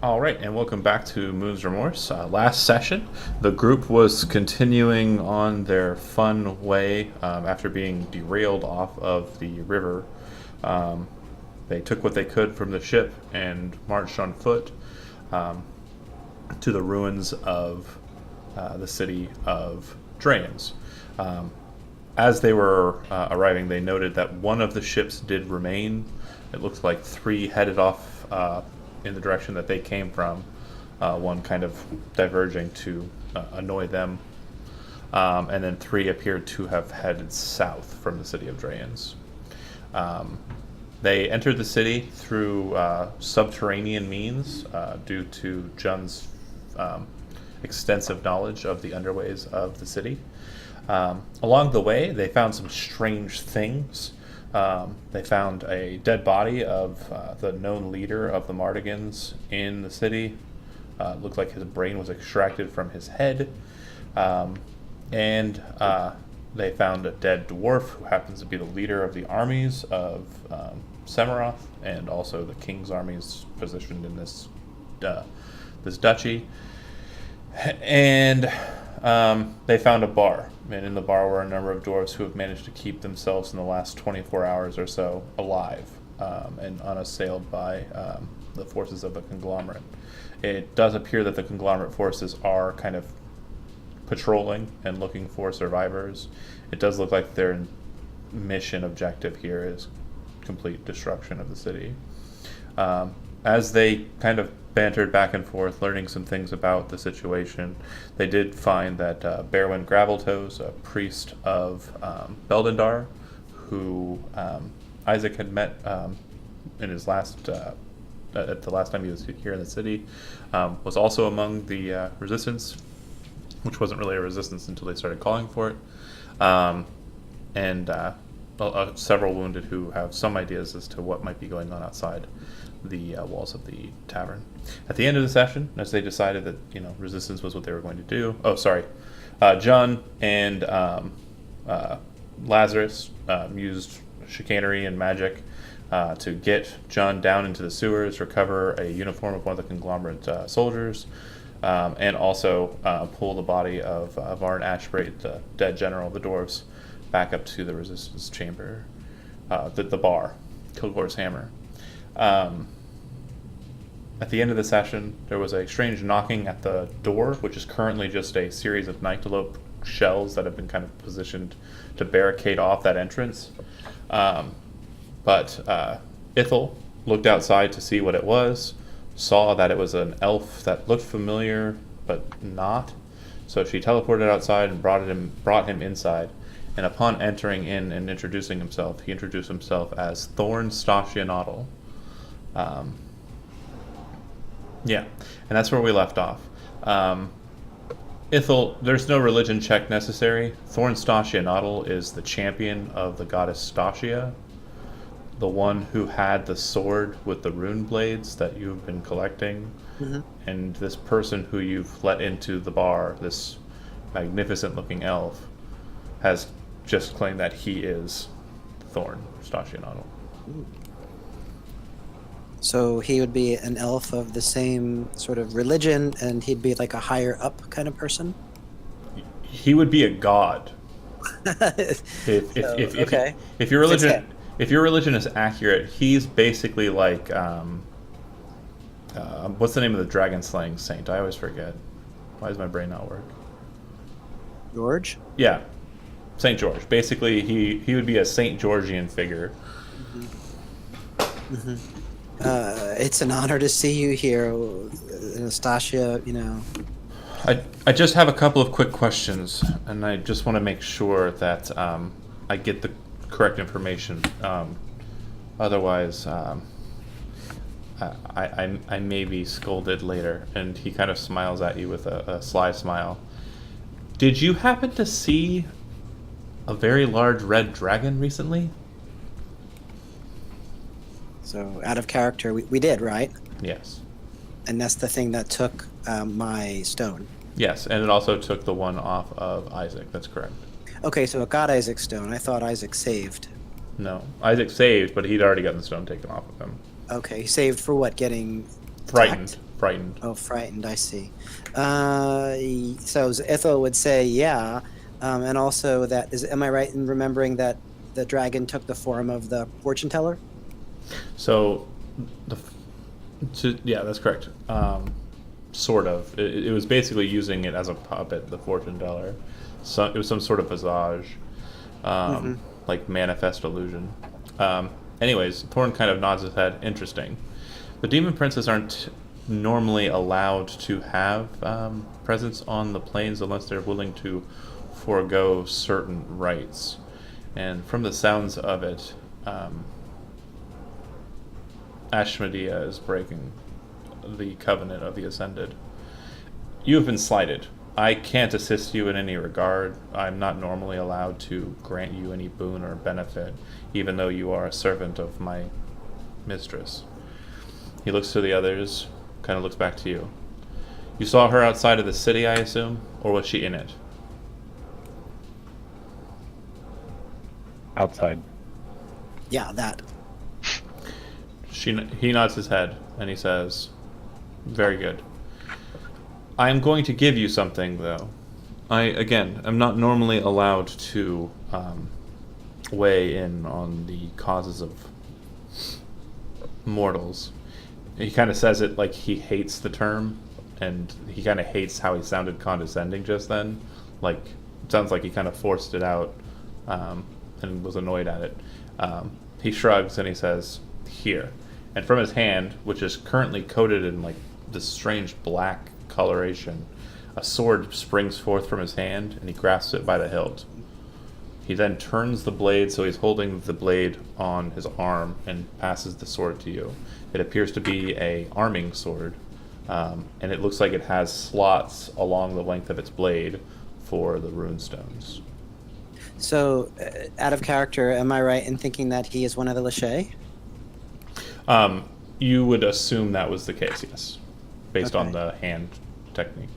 All right, and welcome back to Moon's Remorse. Last session, the group was continuing on their fun way after being derailed off of the river. Um, they took what they could from the ship and marched on foot um, to the ruins of the city of Drayens. Um, as they were arriving, they noted that one of the ships did remain. It looked like three headed off in the direction that they came from, one kind of diverging to annoy them, and then three appeared to have headed south from the city of Drayens. Um, they entered the city through subterranean means due to Jun's um, extensive knowledge of the underways of the city. Along the way, they found some strange things. They found a dead body of the known leader of the Mardigans in the city. Looked like his brain was extracted from his head. And they found a dead dwarf who happens to be the leader of the armies of Semeroth and also the king's armies positioned in this duchy. And they found a bar, and in the bar were a number of dwarves who have managed to keep themselves in the last 24 hours or so alive and unassailed by the forces of the conglomerate. It does appear that the conglomerate forces are kind of patrolling and looking for survivors. It does look like their mission objective here is complete destruction of the city. As they kind of bantered back and forth, learning some things about the situation, they did find that Berwyn Graveltoes, a priest of Beldendar, who Isaac had met in his last at the last time he was here in the city, was also among the resistance, which wasn't really a resistance until they started calling for it, and several wounded who have some ideas as to what might be going on outside the walls of the tavern. At the end of the session, as they decided that resistance was what they were going to do. Oh, sorry, John and Lazarus used chicanery and magic to get John down into the sewers, recover a uniform of one of the conglomerate soldiers, and also pull the body of Varn Ashbrate, the dead general of the dwarves, back up to the resistance chamber, the bar, Kilgore's hammer. At the end of the session, there was a strange knocking at the door, which is currently just a series of nyctalope shells that have been kind of positioned to barricade off that entrance. But Ithel looked outside to see what it was, saw that it was an elf that looked familiar but not. So she teleported outside and brought him inside. And upon entering in and introducing himself, he introduced himself as Thorn Stachianotl. Yeah, and that's where we left off. Ithel, there's no religion check necessary. Thorn Stachianotl is the champion of the goddess Stachia, the one who had the sword with the rune blades that you've been collecting. Mm-hmm. And this person who you've let into the bar, this magnificent-looking elf, has just claimed that he is Thorn Stachianotl. So he would be an elf of the same sort of religion, and he'd be like a higher up kind of person? He would be a god. If your religion is accurate, he's basically like what's the name of the dragon slaying saint? I always forget. Why does my brain not work? George? Yeah, Saint George. Basically, he would be a Saint Georgian figure. Mm-hmm. Mm-hmm. It's an honor to see you here, Anastasia. I just have a couple of quick questions, and I just want to make sure that I get the correct information. Otherwise, I may be scolded later. And he kind of smiles at you with a sly smile. Did you happen to see a very large red dragon recently? So, out of character, we did, right? Yes. And that's the thing that took my stone. Yes, and it also took the one off of Isaac. That's correct. Okay, so it got Isaac's stone. I thought Isaac saved. No, Isaac saved, but he'd already gotten the stone taken off of him. Okay, saved for what? Getting frightened. frightened. Oh, frightened. I see. So Ithil would say, yeah, and also that is. Am I right in remembering that the dragon took the form of the fortune teller? So, the, yeah, that's correct. Sort of. It was basically using it as a puppet, the fortune teller. So it was some sort of visage, like manifest illusion. Anyways, Thorn kind of nods his head. Interesting. The demon princes aren't normally allowed to have presence on the plains unless they're willing to forego certain rites. And from the sounds of it, Ashmedea is breaking the covenant of the Ascended. You have been slighted. I can't assist you in any regard. I'm not normally allowed to grant you any boon or benefit, even though you are a servant of my mistress. He looks to the others, kind of looks back to you. You saw her outside of the city, I assume? Or was she in it? Outside. Yeah, that. He nods his head, and he says, very good. I am going to give you something, though. Again, I'm not normally allowed to weigh in on the causes of mortals. He kind of says it like he hates the term, and he kind of hates how he sounded condescending just then. Like, it sounds like he kind of forced it out and was annoyed at it. He shrugs and he says, here. And from his hand, which is currently coated in like this strange black coloration, a sword springs forth from his hand, and he grasps it by the hilt. He then turns the blade so he's holding the blade on his arm and passes the sword to you. It appears to be a arming sword, and it looks like it has slots along the length of its blade for the runestones. So, out of character, am I right in thinking that he is one of the Lachey? You would assume that was the case, yes, based on Okay. the hand technique.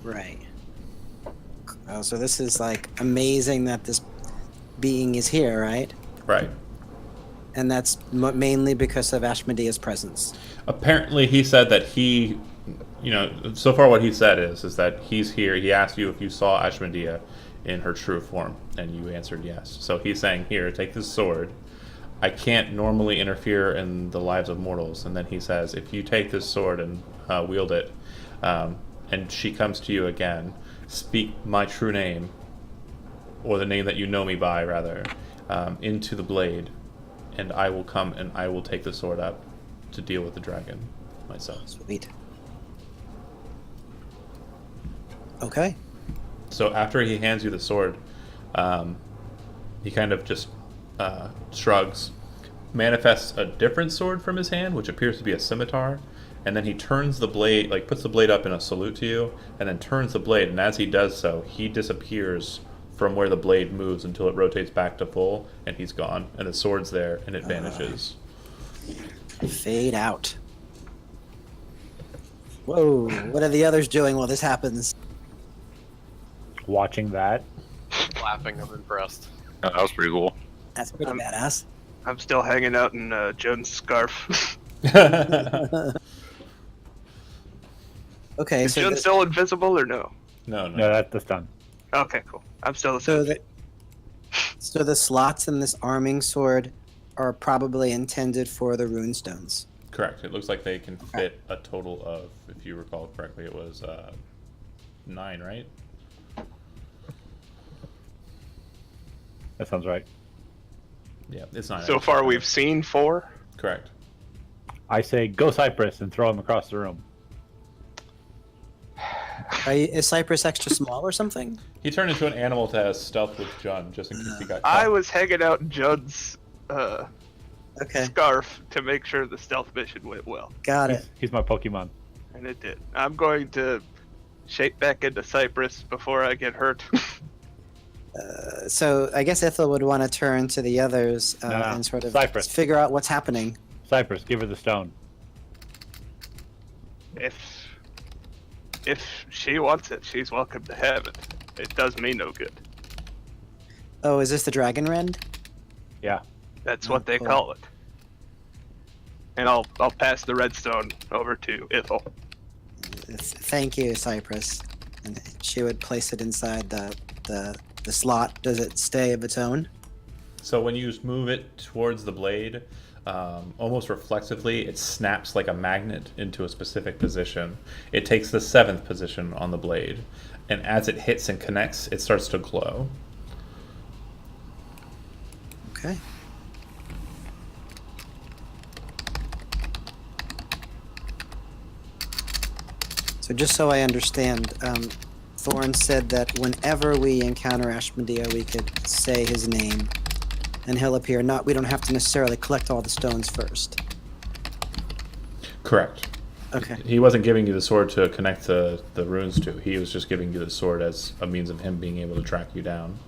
Right. Oh, so this is like amazing that this being is here, right? Right. And that's mainly because of Ashmedea's presence. Apparently, he said that he, so far what he said is that he's here. He asked you if you saw Ashmedea in her true form, and you answered yes. So he's saying, here, take this sword. I can't normally interfere in the lives of mortals. And then he says, if you take this sword and wield it, and she comes to you again, speak my true name, or the name that you know me by, rather, into the blade, and I will come and I will take the sword up to deal with the dragon myself. Sweet. Okay. So after he hands you the sword, he kind of just shrugs, manifests a different sword from his hand, which appears to be a scimitar, and then he turns the blade, like puts the blade up in a salute to you, and then turns the blade, and as he does so, he disappears from where the blade moves until it rotates back to full, and he's gone, and the sword's there, and it vanishes. Fade out. Whoa, what are the others doing while this happens? Watching that. Laughing, I'm impressed. Oh, that was pretty cool. That's pretty badass. I'm still hanging out in Joan's scarf. Okay, Is so Joan the, still invisible or no? No. No, that's done. Okay, cool. I'm still so the the slots in this arming sword are probably intended for the runestones. Correct. It looks like they can fit a total of, if you recall correctly, it was 9, right? That sounds right. Yeah, it's 9. So far we've seen 4. Correct. I say go Cypress and throw him across the room. Is Cypress extra small or something? He turned into an animal to have stealth with John, just in case he got caught. I was hanging out in Joan's Okay, scarf to make sure the stealth mission went well, got it. He's my Pokemon. and it did. I'm going to shape back into Cypress before I get hurt. So I guess Ithil would want to turn to the others No. and sort of Cypress. figure out what's happening. Cypress, give her the stone. If she wants it, she's welcome to have it. It does me no good. Oh, is this the dragon rend? Yeah. That's what they cool. call it. And I'll pass the redstone over to Ithel. Thank you, Cypress. And she would place it inside the slot. Does it stay of its own? So when you move it towards the blade, almost reflexively, it snaps like a magnet into a specific position. It takes the 7th position on the blade, and as it hits and connects, it starts to glow. Okay. So just so I understand, Thorn said that whenever we encounter Ashmedea, we could say his name, and he'll appear. We don't have to necessarily collect all the stones first. Correct. Okay. He wasn't giving you the sword to connect the runes to. He was just giving you the sword as a means of him being able to track you down.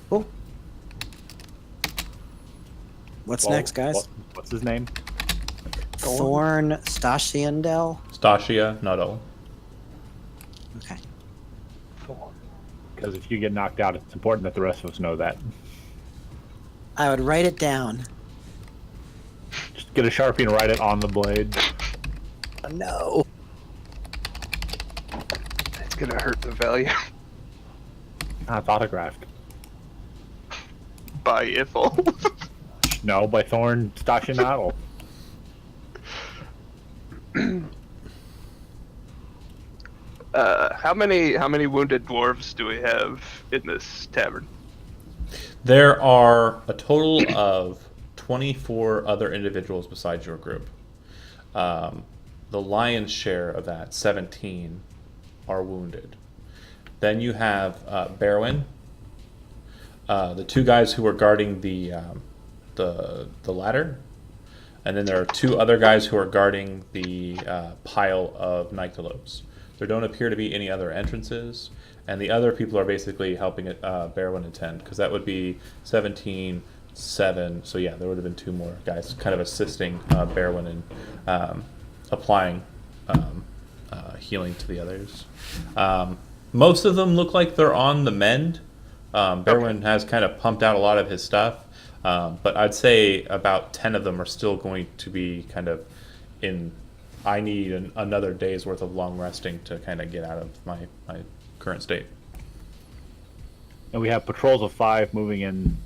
Cool. What's next, guys? What's his name? Thorn Stashiandel? Stasia Nuddle. Okay. Because if you get knocked out, it's important that the rest of us know that. I would write it down. Just get a Sharpie and write it on the blade. Oh, no. It's gonna hurt the value. It's autographed. By Ithel. No, by Thorn Stashinatl. How many wounded dwarves do we have in this tavern? There are a total of 24 other individuals besides your group. The lion's share of that, 17, are wounded. Then you have Berwin, the 2 guys who are guarding the ladder, and then there are 2 other guys who are guarding the pile of nyctalopes. There don't appear to be any other entrances, and the other people are basically helping Berwin attend, because that would be 17, 7. So yeah, there would have been 2 more guys kind of assisting Berwin in applying healing to the others. Most of them look like they're on the mend. Berwin has kind of pumped out a lot of his stuff, but I'd say about 10 of them are still going to be kind of in, I need another day's worth of long resting to kind of get out of my current state. And we have patrols of 5 moving in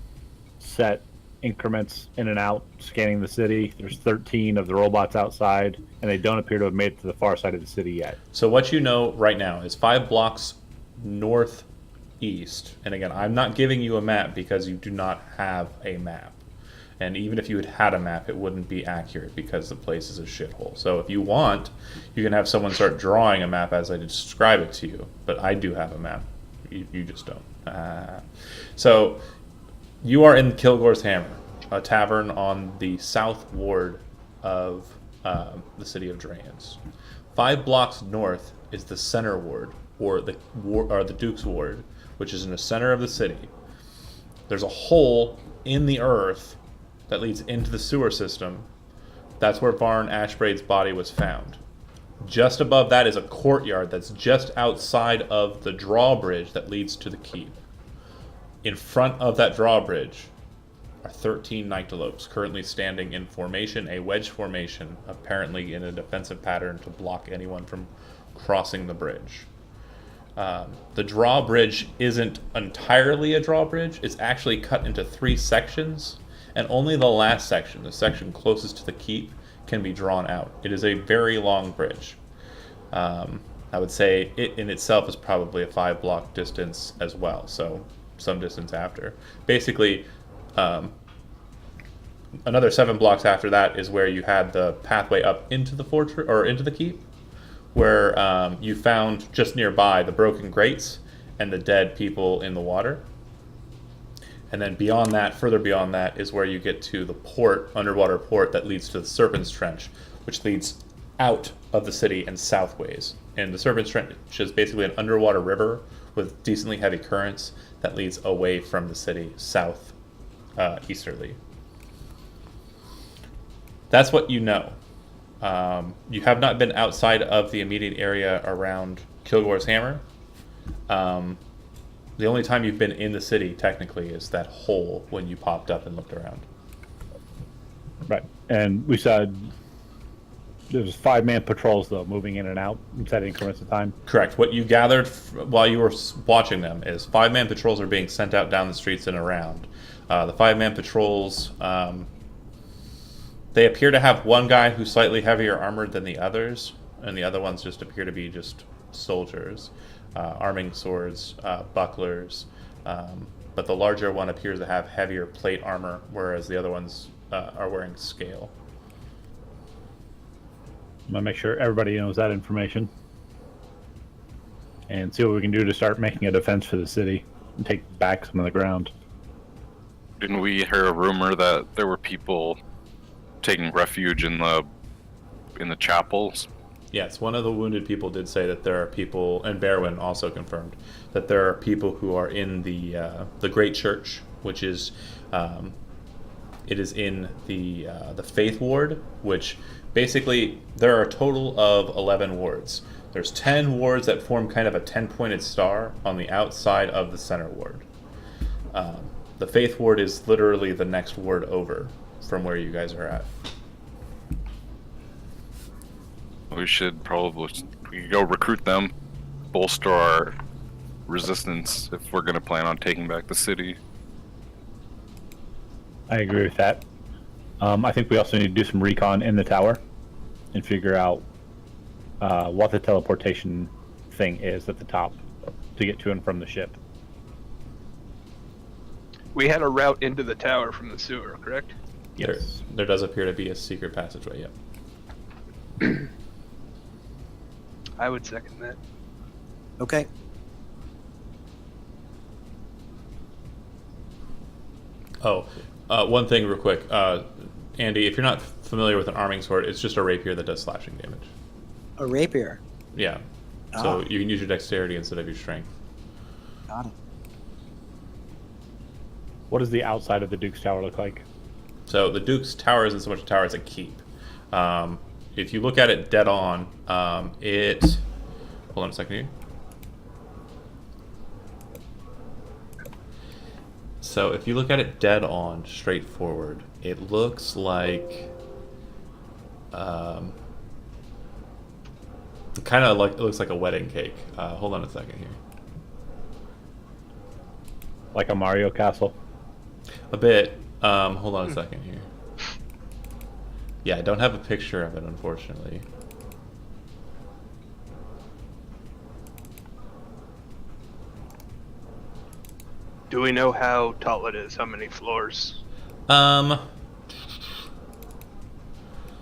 set increments in and out, scanning the city. There's 13 of the robots outside, and they don't appear to have made it to the far side of the city yet. So what you know right now is 5 blocks northeast. And again, I'm not giving you a map because you do not have a map. And even if you had a map, it wouldn't be accurate because the place is a shithole. So if you want, you can have someone start drawing a map as I describe it to you. But I do have a map. You just don't. So you are in Kilgore's Hammer, a tavern on the south ward of the city of Drayens. 5 blocks north is the center ward, or the Duke's Ward, which is in the center of the city. There's a hole in the earth that leads into the sewer system. That's where Varn Ashbraid's body was found. Just above that is a courtyard that's just outside of the drawbridge that leads to the keep. In front of that drawbridge are 13 nyctalopes currently standing in formation, a wedge formation, apparently in a defensive pattern to block anyone from crossing the bridge. The drawbridge isn't entirely a drawbridge. It's actually cut into 3 sections, and only the last section, the section closest to the keep, can be drawn out. It is a very long bridge. I would say it in itself is probably a 5-block distance as well, so some distance after. Basically, another 7 blocks after that is where you had the pathway up into the fortress, or into the keep, where you found just nearby the broken grates and the dead people in the water. And then beyond that, further beyond that, is where you get to the port, underwater port, that leads to the Serpent's Trench, which leads out of the city and southways. And the Serpent's Trench is basically an underwater river with decently heavy currents that leads away from the city south easterly. That's what you know. You have not been outside of the immediate area around Kilgore's Hammer. The only time you've been in the city, technically, is that hole when you popped up and looked around. Right. And we said There's 5-man patrols though, moving in and out in set increments of time. Correct. What you gathered while you were watching them is 5-man patrols are being sent out down the streets and around. The 5-man patrols, they appear to have one guy who's slightly heavier armored than the others, and the other ones just appear to be just soldiers, arming swords, bucklers. But the larger one appears to have heavier plate armor, whereas the other ones are wearing scale. I'm gonna make sure everybody knows that information, and see what we can do to start making a defense for the city and take back some of the ground. Didn't we hear a rumor that there were people taking refuge in the chapels? Yes, one of the wounded people did say that there are people, and Berwin also confirmed that there are people who are in the Great Church, which is it is in the Faith Ward, which basically there are a total of 11 wards. There's 10 wards that form kind of a 10-pointed star on the outside of the center ward. The Faith Ward is literally the next ward over from where you guys are at. We should probably go recruit them, bolster our resistance if we're going to plan on taking back the city. I agree with that. I think we also need to do some recon in the tower and figure out what the teleportation thing is at the top to get to and from the ship. We had a route into the tower from the sewer, correct? Yes. There does appear to be a secret passageway, yep. I would second that. Okay. Oh, one thing real quick. Andy, if you're not familiar with an arming sword, it's just a rapier that does slashing damage. A rapier. Yeah. So you can use your dexterity instead of your strength. Got it. What does the outside of the Duke's Tower look like? So the Duke's Tower isn't so much a tower, it's a keep. If you look at it dead on, it... Hold on a second here. So if you look at it dead on, straight forward, it looks like... kind of like, it looks like a wedding cake. Hold on a second here. Like a Mario castle? A bit. Hold on a second here. Yeah, I don't have a picture of it, unfortunately. Do we know how tall it is? How many floors? So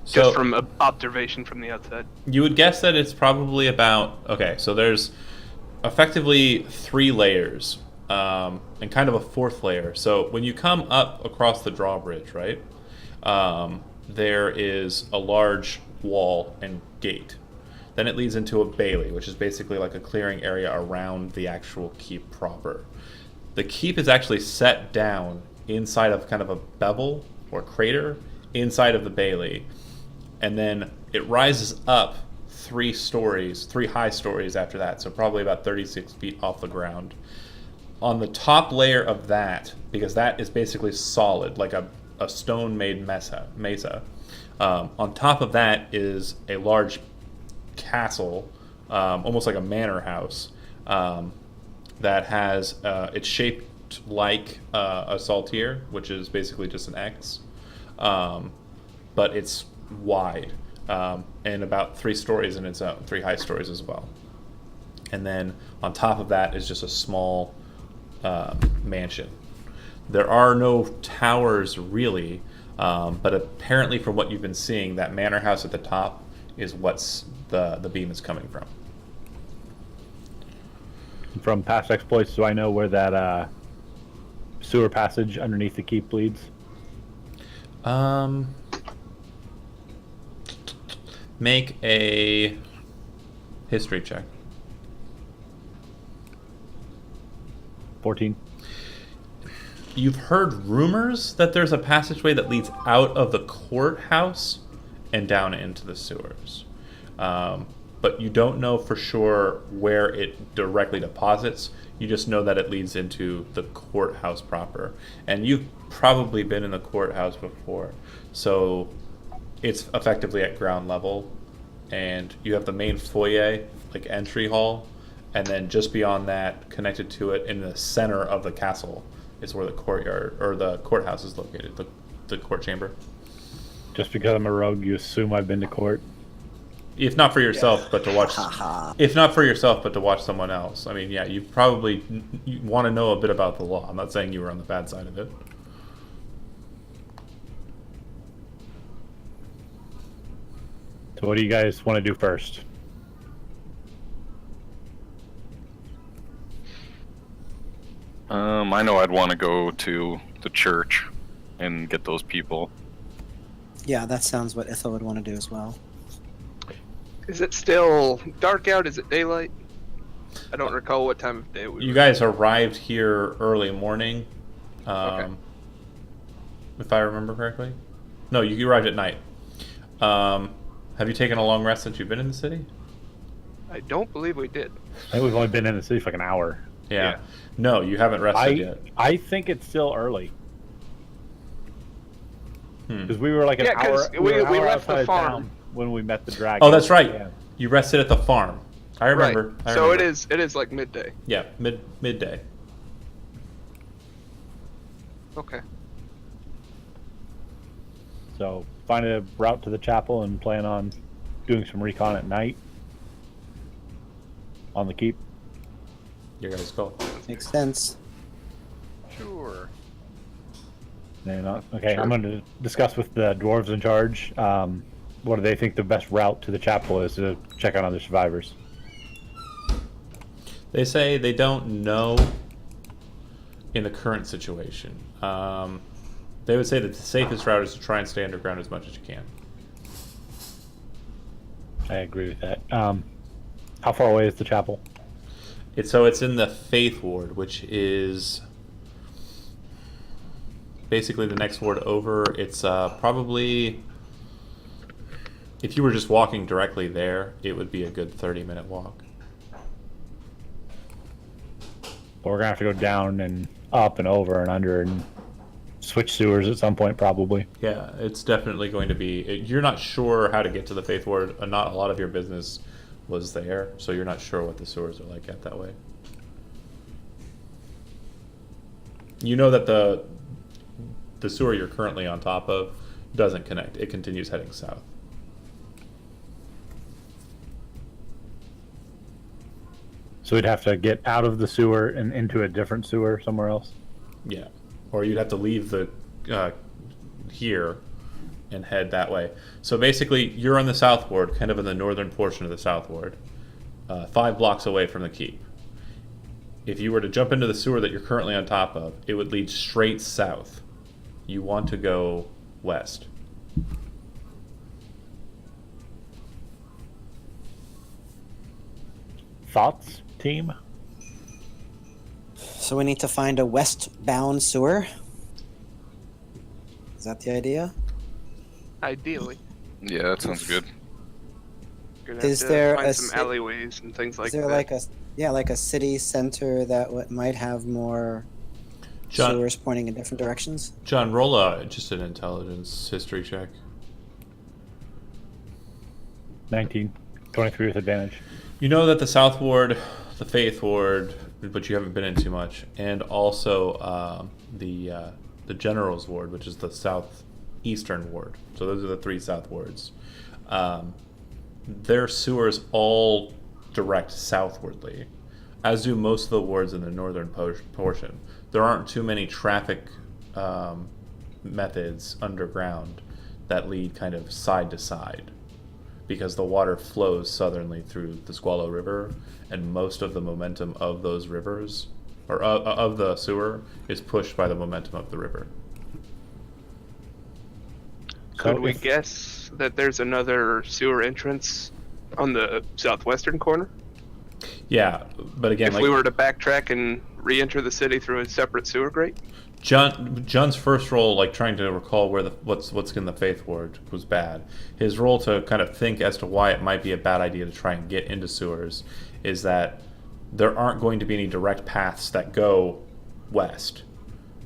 Just from observation from the outside. you would guess that it's probably about... Okay, so there's effectively 3 layers, and kind of a 4th layer. So when you come up across the drawbridge, right, there is a large wall and gate. Then it leads into a bailey, which is basically like a clearing area around the actual keep proper. The keep is actually set down inside of kind of a bevel or crater inside of the bailey, and then it rises up 3 high stories after that, so probably about 36 feet off the ground. On the top layer of that, because that is basically solid, like a stone-made mesa. On top of that is a large castle, almost like a manor house, that has it's shaped like a saltire, which is basically just an X, but it's wide and about 3 stories in its own, 3 high stories as well. And then on top of that is just a small mansion. There are no towers really, but apparently from what you've been seeing, that manor house at the top is what's the beam is coming from. From past exploits, do I know where that sewer passage underneath the keep leads? Make a history check. 14. You've heard rumors that there's a passageway that leads out of the courthouse and down into the sewers. But you don't know for sure where it directly deposits. You just know that it leads into the courthouse proper. And you've probably been in the courthouse before. So it's effectively at ground level, and you have the main foyer, like entry hall, and then just beyond that, connected to it in the center of the castle, is where the courtyard or the courthouse is located, the court chamber. Just because I'm a rogue, you assume I've been to court. If not for yourself, but to watch. Haha. If not for yourself, but to watch someone else. I mean, yeah, you probably you want to know a bit about the law. I'm not saying you were on the bad side of it. So what do you guys want to do first? I know I'd want to go to the church and get those people. Yeah, that sounds what Ithel would want to do as well. Is it still dark out? Is it daylight? I don't recall what time of day we You were. guys arrived here early morning, Okay. if I remember correctly. No, you arrived at night. Have you taken a long rest since you've been in the city? I don't believe we did. I think we've only been in the city for like an hour. Yeah. Yeah. No, you haven't rested yet. I think it's still early. Hmm. Because we were like an Yeah, 'cause hour. we were an hour left the outside of farm. town when we met the dragon. Oh, that's right. Yeah. You rested at the farm. I remember. Right. I So remember. it is like midday. Yeah, midday. Okay. So find a route to the chapel and plan on doing some recon at night on the keep. You guys go. Makes sense. Sure. Okay, I'm going to discuss with the dwarves in charge. What do they think the best route to the chapel is to check on other survivors? They say they don't know in the current situation. They would say that the safest route is to try and stay underground as much as you can. I agree with that. How far away is the chapel? It's in the Faith Ward, which is basically the next ward over. It's probably, if you were just walking directly there, it would be a good 30-minute walk. But we're going to have to go down and up and over and under and switch sewers at some point, probably. Yeah, it's definitely going to be. You're not sure how to get to the Faith Ward. Not a lot of your business was there, so you're not sure what the sewers are like out that way. You know that the sewer you're currently on top of doesn't connect. It continues heading south. So we'd have to get out of the sewer and into a different sewer somewhere else. Yeah, or you'd have to leave the here and head that way. So basically, you're on the south ward, kind of in the northern portion of the south ward, 5 blocks away from the keep. If you were to jump into the sewer that you're currently on top of, it would lead straight south. You want to go west. Thoughts, team? So we need to find a westbound sewer? Is that the idea? Ideally. Yeah, that sounds good. You're gonna Is have to there find a some ci- alleyways and things like Is there that. like a city center that might have more John, sewers pointing in different directions? John, roll just an intelligence history check. 19. 23 with advantage. You know that the South Ward, the Faith Ward, but you haven't been in too much, and also the General's Ward, which is the Southeastern Ward. So those are the 3 South Wards. Their sewers all direct southwardly, as do most of the wards in the northern portion. There aren't too many traffic methods underground that lead kind of side to side, because the water flows southerly through the Squallow River, and most of the momentum of those rivers, or of the sewer, is pushed by the momentum of the river. Could So we if- guess that there's another sewer entrance on the southwestern corner? Yeah, but again, If we were to backtrack and re-enter the city through a separate sewer grate? John's first roll, like trying to recall where what's in the Faith Ward, was bad. His roll to kind of think as to why it might be a bad idea to try and get into sewers is that there aren't going to be any direct paths that go west.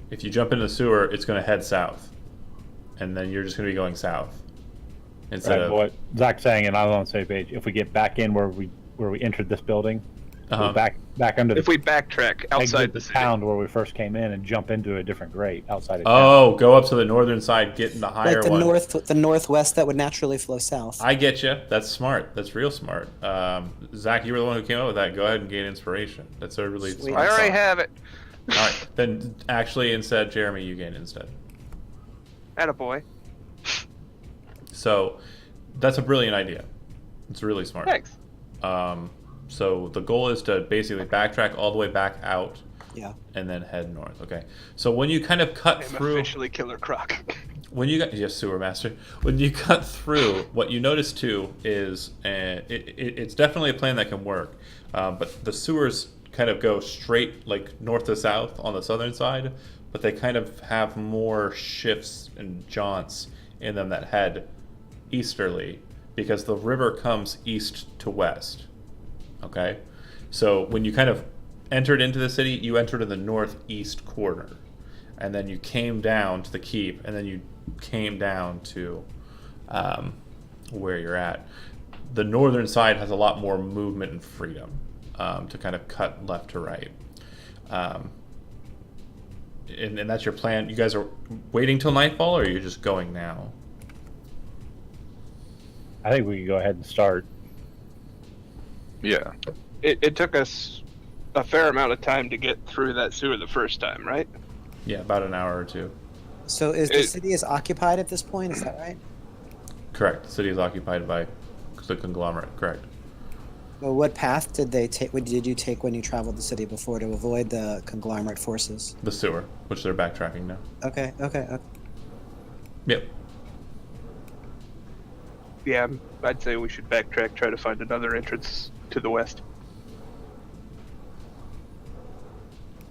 If you jump into the sewer, it's going to head south, and then you're just going to be going south. instead Right, of. what Zach's saying, and I'm on the same page. If we get back in where we entered this building, go back under the If we backtrack outside exit the the city. town where we first came in and jump into a different grate outside of town. Oh, go up to the northern side, get in the higher Like one. the northwest that would naturally flow south. I get you. That's smart. That's real smart. Zach, you were the one who came up with that. Go ahead and gain inspiration. That's a really Sweet. smart I already thought. have it. All right, then actually instead, Jeremy, you gain instead. Attaboy. So that's a brilliant idea. It's really smart. Thanks. So the goal is to basically backtrack all the way back out Yeah. and then head north. Okay. So when you kind of cut I'm through, officially Killer Croc. when you got yes, sewer master. When you cut through, what you notice too is it's definitely a plan that can work, but the sewers kind of go straight like north to south on the southern side, but they kind of have more shifts and jaunts in them that head easterly because the river comes east to west. Okay, so when you kind of entered into the city, you entered in the northeast corner, and then you came down to the keep, and then you came down to where you're at. The northern side has a lot more movement and freedom to kind of cut left to right. And that's your plan. You guys are waiting till nightfall, or are you just going now? I think we can go ahead and start. Yeah. It took us a fair amount of time to get through that sewer the first time, right? Yeah, about an hour or two. So is the It- city is occupied at this point? Is that right? Correct. The city is occupied by the conglomerate. Correct. Well, what path did they take? What did you take when you traveled the city before to avoid the conglomerate forces? The sewer, which they're backtracking now. Okay. Yep. Yeah, I'd say we should backtrack, try to find another entrance to the west.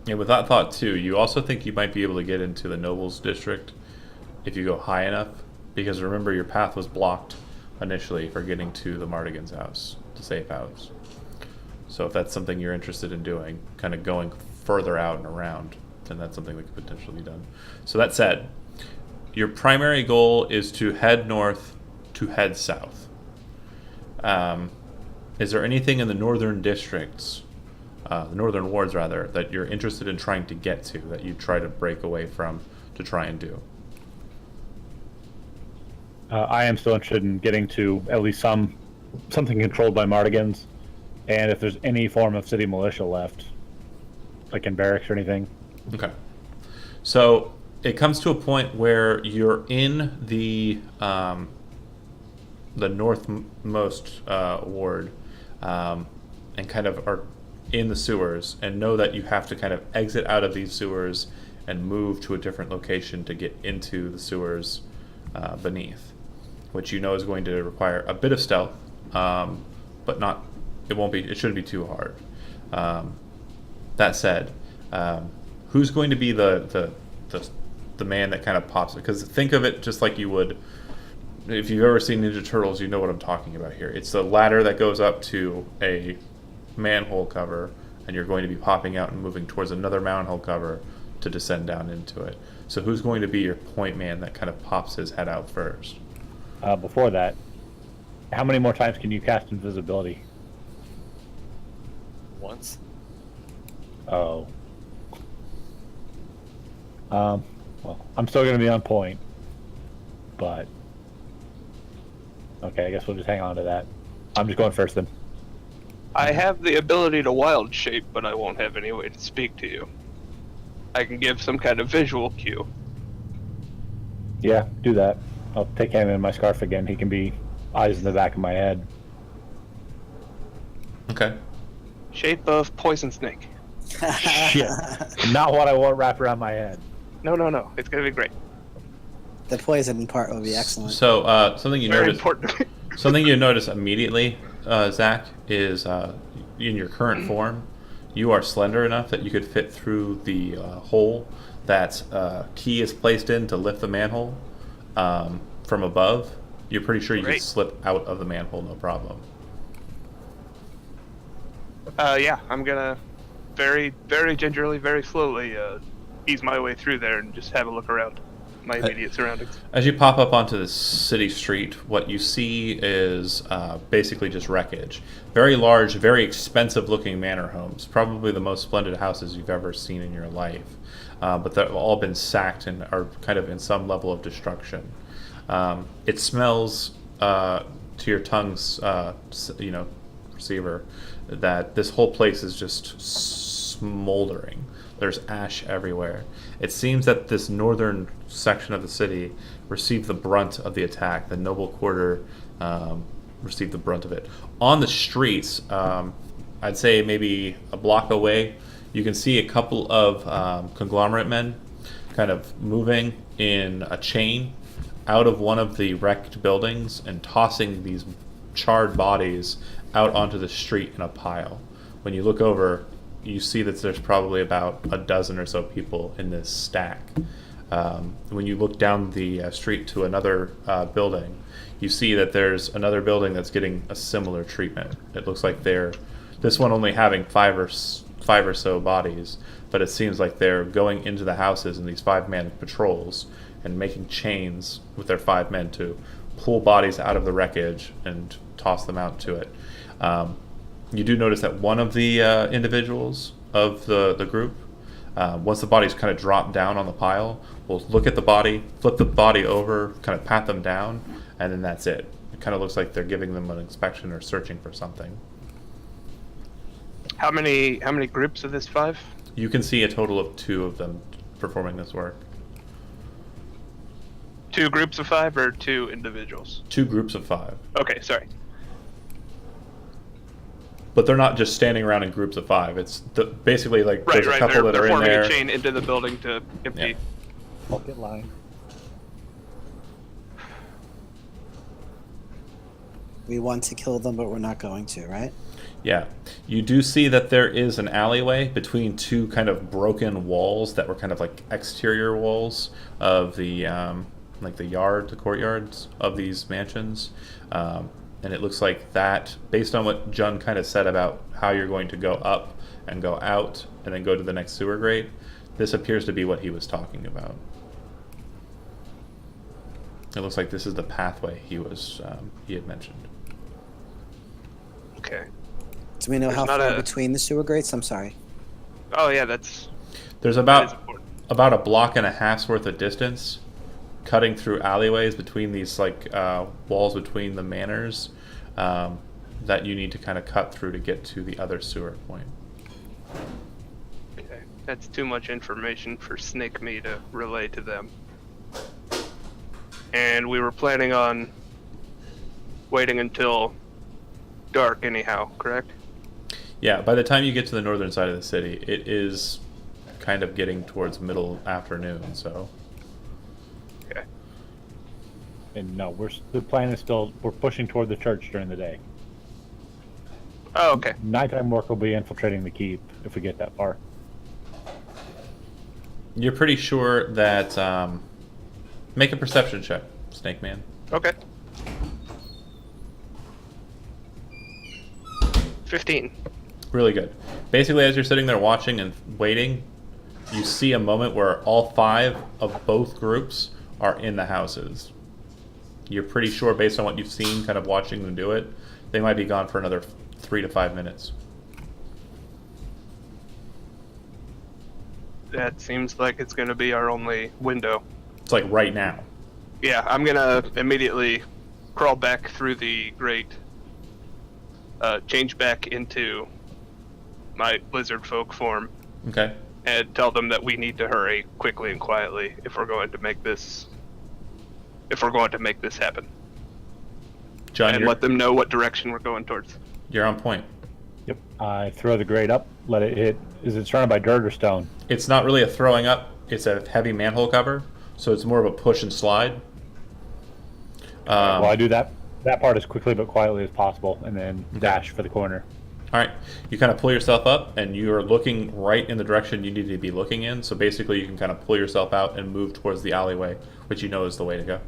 And with that thought too, you also think you might be able to get into the nobles district if you go high enough, because remember your path was blocked initially for getting to the Mardigan's house, the safe house. So if that's something you're interested in doing, kind of going further out and around, then that's something that could potentially be done. So that said, your primary goal is to head north to head south. Is there anything in the northern districts, the northern wards rather, that you're interested in trying to get to, that you try to break away from to try and do? I am still interested in getting to at least something controlled by Mardigans, and if there's any form of city militia left, like in barracks or anything. Okay. So it comes to a point where you're in the northmost ward, and kind of are in the sewers, and know that you have to kind of exit out of these sewers and move to a different location to get into the sewers beneath, which you know is going to require a bit of stealth, but not. It shouldn't be too hard. That said, who's going to be the man that kind of pops it? Because think of it just like you would if you've ever seen Ninja Turtles, you know what I'm talking about here. It's the ladder that goes up to a manhole cover, and you're going to be popping out and moving towards another manhole cover to descend down into it. So who's going to be your point man that kind of pops his head out first? Before that, how many more times can you cast invisibility? Once. Oh. Well, I'm still going to be on point, but okay, I guess we'll just hang on to that. I'm just going first then. I have the ability to wild shape, but I won't have any way to speak to you. I can give some kind of visual cue. Yeah, do that. I'll take him in my scarf again. He can be eyes in the back of my head. Okay. Shape of poison snake. Shit. Not what I want wrapped around my head. No. It's gonna be great. The poison part will be excellent. So something you Very notice. important. Something you notice immediately, Zach, is in your current form, you are slender enough that you could fit through the hole that key is placed in to lift the manhole from above. You're pretty sure you could Great. slip out of the manhole, no problem. Yeah, I'm gonna very, very gingerly, very slowly ease my way through there and just have a look around. my immediate surroundings. As you pop up onto the city street, what you see is basically just wreckage. Very large, very expensive-looking manor homes. Probably the most splendid houses you've ever seen in your life. But they've all been sacked and are kind of in some level of destruction. It smells to your tongue's, receiver that this whole place is just smoldering. There's ash everywhere. It seems that this northern section of the city received the brunt of the attack. The noble quarter received the brunt of it. On the streets, I'd say maybe a block away, you can see a couple of conglomerate men kind of moving in a chain out of one of the wrecked buildings and tossing these charred bodies out onto the street in a pile. When you look over, you see that there's probably about a dozen or so people in this stack. When you look down the street to another building, you see that there's another building that's getting a similar treatment. It looks like this one only having five or so bodies, but it seems like they're going into the houses in these 5-man patrols and making chains with their 5 men to pull bodies out of the wreckage and toss them out to it. You do notice that one of the individuals of the group, once the bodies kind of drop down on the pile, will look at the body, flip the body over, kind of pat them down, and then that's it. It kind of looks like they're giving them an inspection or searching for something. How many groups of this 5? You can see a total of 2 of them performing this work. 2 groups of 5 or 2 individuals? 2 groups of 5. Okay, sorry. But they're not just standing around in groups of 5. It's basically like Right, there's a couple that they're are in forming there. a chain into the building to empty. Yeah. Bucket line. We want to kill them, but we're not going to, right? Yeah. You do see that there is an alleyway between 2 kind of broken walls that were kind of like exterior walls of the the courtyards of these mansions. And it looks like that, based on what Jun kind of said about how you're going to go up and go out and then go to the next sewer grate, this appears to be what he was talking about. It looks like this is the pathway he had mentioned. Okay. Do we know There's how not far a- between the sewer grates? I'm sorry. Oh yeah, There's that is about important. a block and a half's worth of distance, cutting through alleyways between these walls between the manors, that you need to kind of cut through to get to the other sewer point. Okay. That's too much information for Snake Me to relay to them. And we were planning on waiting until dark anyhow, correct? Yeah, by the time you get to the northern side of the city, it is kind of getting towards middle afternoon, so. Okay. And no, the plan is still, we're pushing toward the church during the day. Oh, okay. Nighttime work will be infiltrating the keep if we get that far. You're pretty sure that, make a perception check, Snake Man. Okay. 15. Really good. Basically, as you're sitting there watching and waiting, you see a moment where all 5 of both groups are in the houses. You're pretty sure, based on what you've seen, kind of watching them do it, they might be gone for another 3 to 5 minutes. That seems like it's going to be our only window. It's like right now. Yeah, I'm going to immediately crawl back through the grate, change back into my lizard folk form, Okay. and tell them that we need to hurry quickly and quietly if we're going to make this happen. John, And let them know what direction we're going towards. you're on point. Yep. I throw the grate up, let it hit. Is it surrounded by dirt or stone? It's not really a throwing up, it's a heavy manhole cover, so it's more of a push and slide. Well, I do that part as quickly but quietly as possible, and then dash for the corner. All right, you kind of pull yourself up, and you are looking right in the direction you need to be looking in. So basically, you can kind of pull yourself out and move towards the alleyway, which you know is the way to go.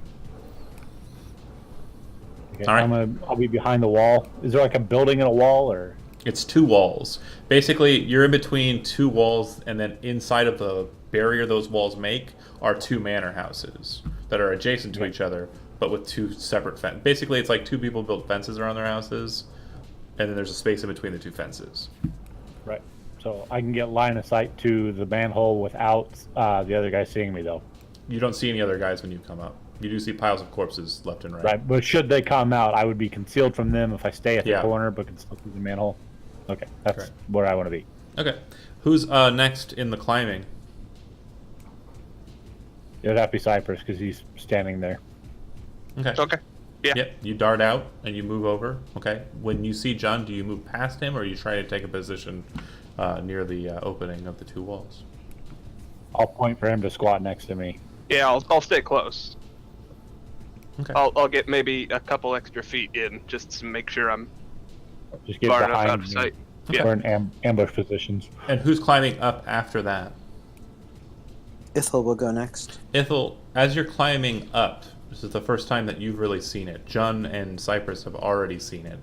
Okay, All right. I'll be behind the wall. Is there like a building in a wall, or? It's two walls. Basically, you're in between two walls, and then inside of the barrier those walls make are two manor houses that are adjacent to each other, but with two separate fences. Basically, it's like two people built fences around their houses, and then there's a space in between the two fences. Right. So I can get line of sight to the manhole without the other guy seeing me, though. You don't see any other guys when you come up. You do see piles of corpses left and right. Right. But should they come out, I would be concealed from them if I stay at the Yeah. corner, but can still see the manhole. Okay, that's Correct. where I want to be. Okay. Who's next in the climbing? It would have to be Cypress because he's standing there. Okay. Okay. Yeah. Yep. You dart out and you move over. Okay. When you see John, do you move past him or you try to take a position near the opening of the two walls? I'll point for him to squat next to me. Yeah, I'll stay close. Okay. I'll get maybe a couple extra feet in just to make sure I'm Just get far enough out behind of me. sight. We're Yeah. in ambush positions. And who's climbing up after that? Ithel will go next. Ithel, as you're climbing up, this is the first time that you've really seen it. Jun and Cypress have already seen it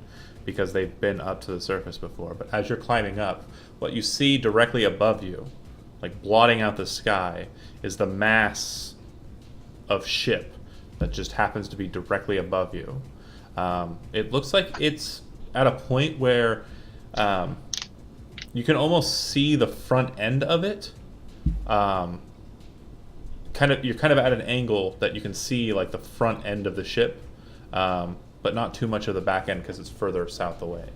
because they've been up to the surface before. But as you're climbing up, what you see directly above you, like blotting out the sky, is the mass of ship that just happens to be directly above you. It looks like it's at a point where you can almost see the front end of it. You're kind of at an angle that you can see like the front end of the ship, but not too much of the back end because it's further south away.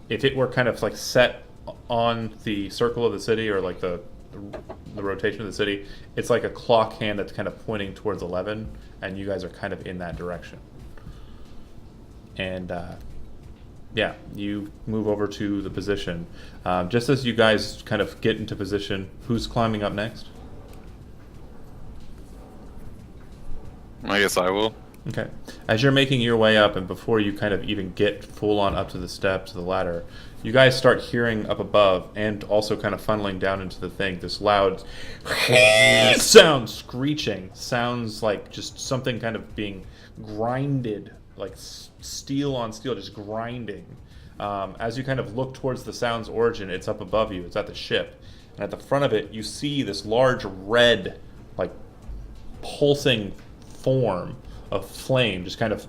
If it were kind of like set on the circle of the city or like the rotation of the city, it's like a clock hand that's kind of pointing towards 11, and you guys are kind of in that direction. And yeah, you move over to the position. Just as you guys kind of get into position, who's climbing up next? I guess I will. Okay. As you're making your way up, and before you kind of even get full on up to the steps of the ladder, you guys start hearing up above and also kind of funneling down into the thing this loud sound, screeching. Sounds like just something kind of being grinded, like steel on steel, just grinding. As you kind of look towards the sound's origin, it's up above you. It's at the ship. And at the front of it, you see this large red, like, pulsing form of flame just kind of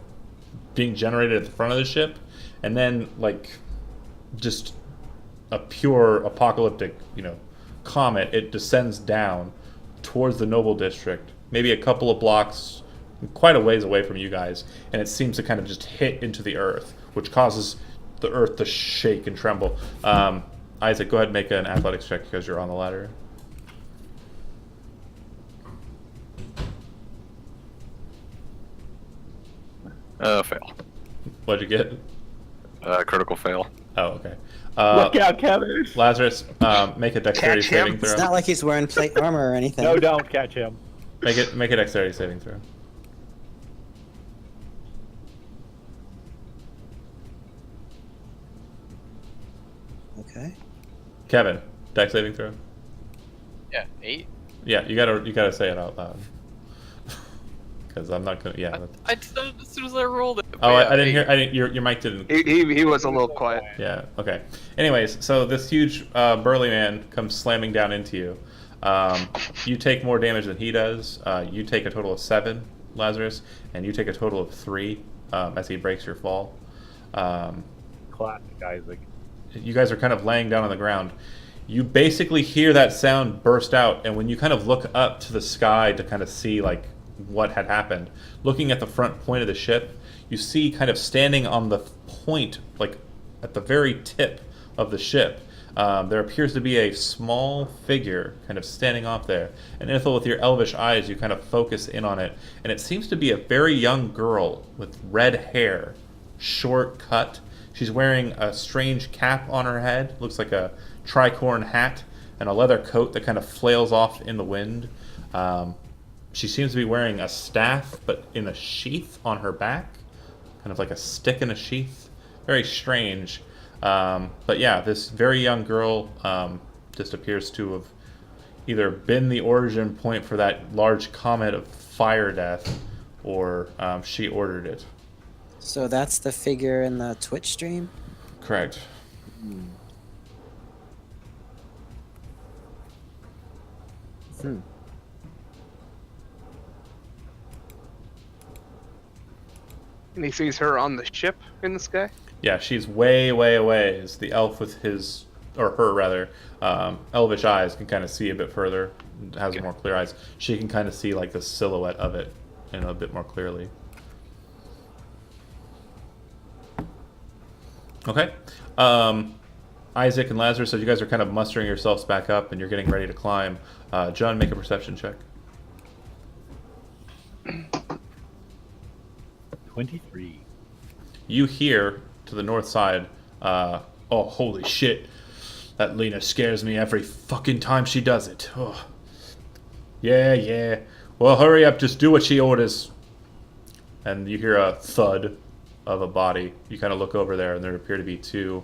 being generated at the front of the ship, and then like just a pure apocalyptic, comet. It descends down towards the Noble District, maybe a couple of blocks, quite a ways away from you guys, and it seems to kind of just hit into the earth, which causes the earth to shake and tremble. Isaac, go ahead and make an athletics check because you're on the ladder. Fail. What'd you get? Critical fail. Oh, okay. Look out, Kevin! Lazarus, make a dexterity Catch him. saving throw. It's not like he's wearing plate armor or anything. No, don't catch him. Make a dexterity saving throw. Okay. Kevin, dex saving throw. Yeah, 8. Yeah, you gotta say it out loud. Because I'm not gonna. Yeah. I did that as soon as I rolled it. Oh, Yeah, I didn't 8. hear. I didn't. Your mic didn't. He was a little quiet. Yeah. Okay. Anyways, so this huge burly man comes slamming down into you. You take more damage than he does. You take a total of 7, Lazarus, and you take a total of 3 as he breaks your fall. Classic Isaac. You guys are kind of laying down on the ground. You basically hear that sound burst out, and when you kind of look up to the sky to kind of see like what had happened, looking at the front point of the ship, you see kind of standing on the point, like at the very tip of the ship, there appears to be a small figure kind of standing off there. And Ithel, with your elvish eyes, you kind of focus in on it, and it seems to be a very young girl with red hair, short cut. She's wearing a strange cap on her head, looks like a tricorn hat, and a leather coat that kind of flails off in the wind. She seems to be wearing a staff, but in a sheath on her back, kind of like a stick in a sheath. Very strange. But yeah, this very young girl just appears to have either been the origin point for that large comet of fire death, or she ordered it. So that's the figure in the Twitch stream? Correct. Hmm. And he sees her on the ship in the sky. Yeah, she's way, way away. As the elf with his, or her rather, elvish eyes can kind of see a bit further. Has more clear eyes. She can kind of see like the silhouette of it, a bit more clearly. Okay. Isaac and Lazarus, as you guys are kind of mustering yourselves back up and you're getting ready to climb, John, make a perception check. 23. You hear to the north side, oh, holy shit. That Lena scares me every fucking time she does it. Oh. Yeah. Well, hurry up, just do what she orders. And you hear a thud of a body. You kind of look over there, and there appear to be two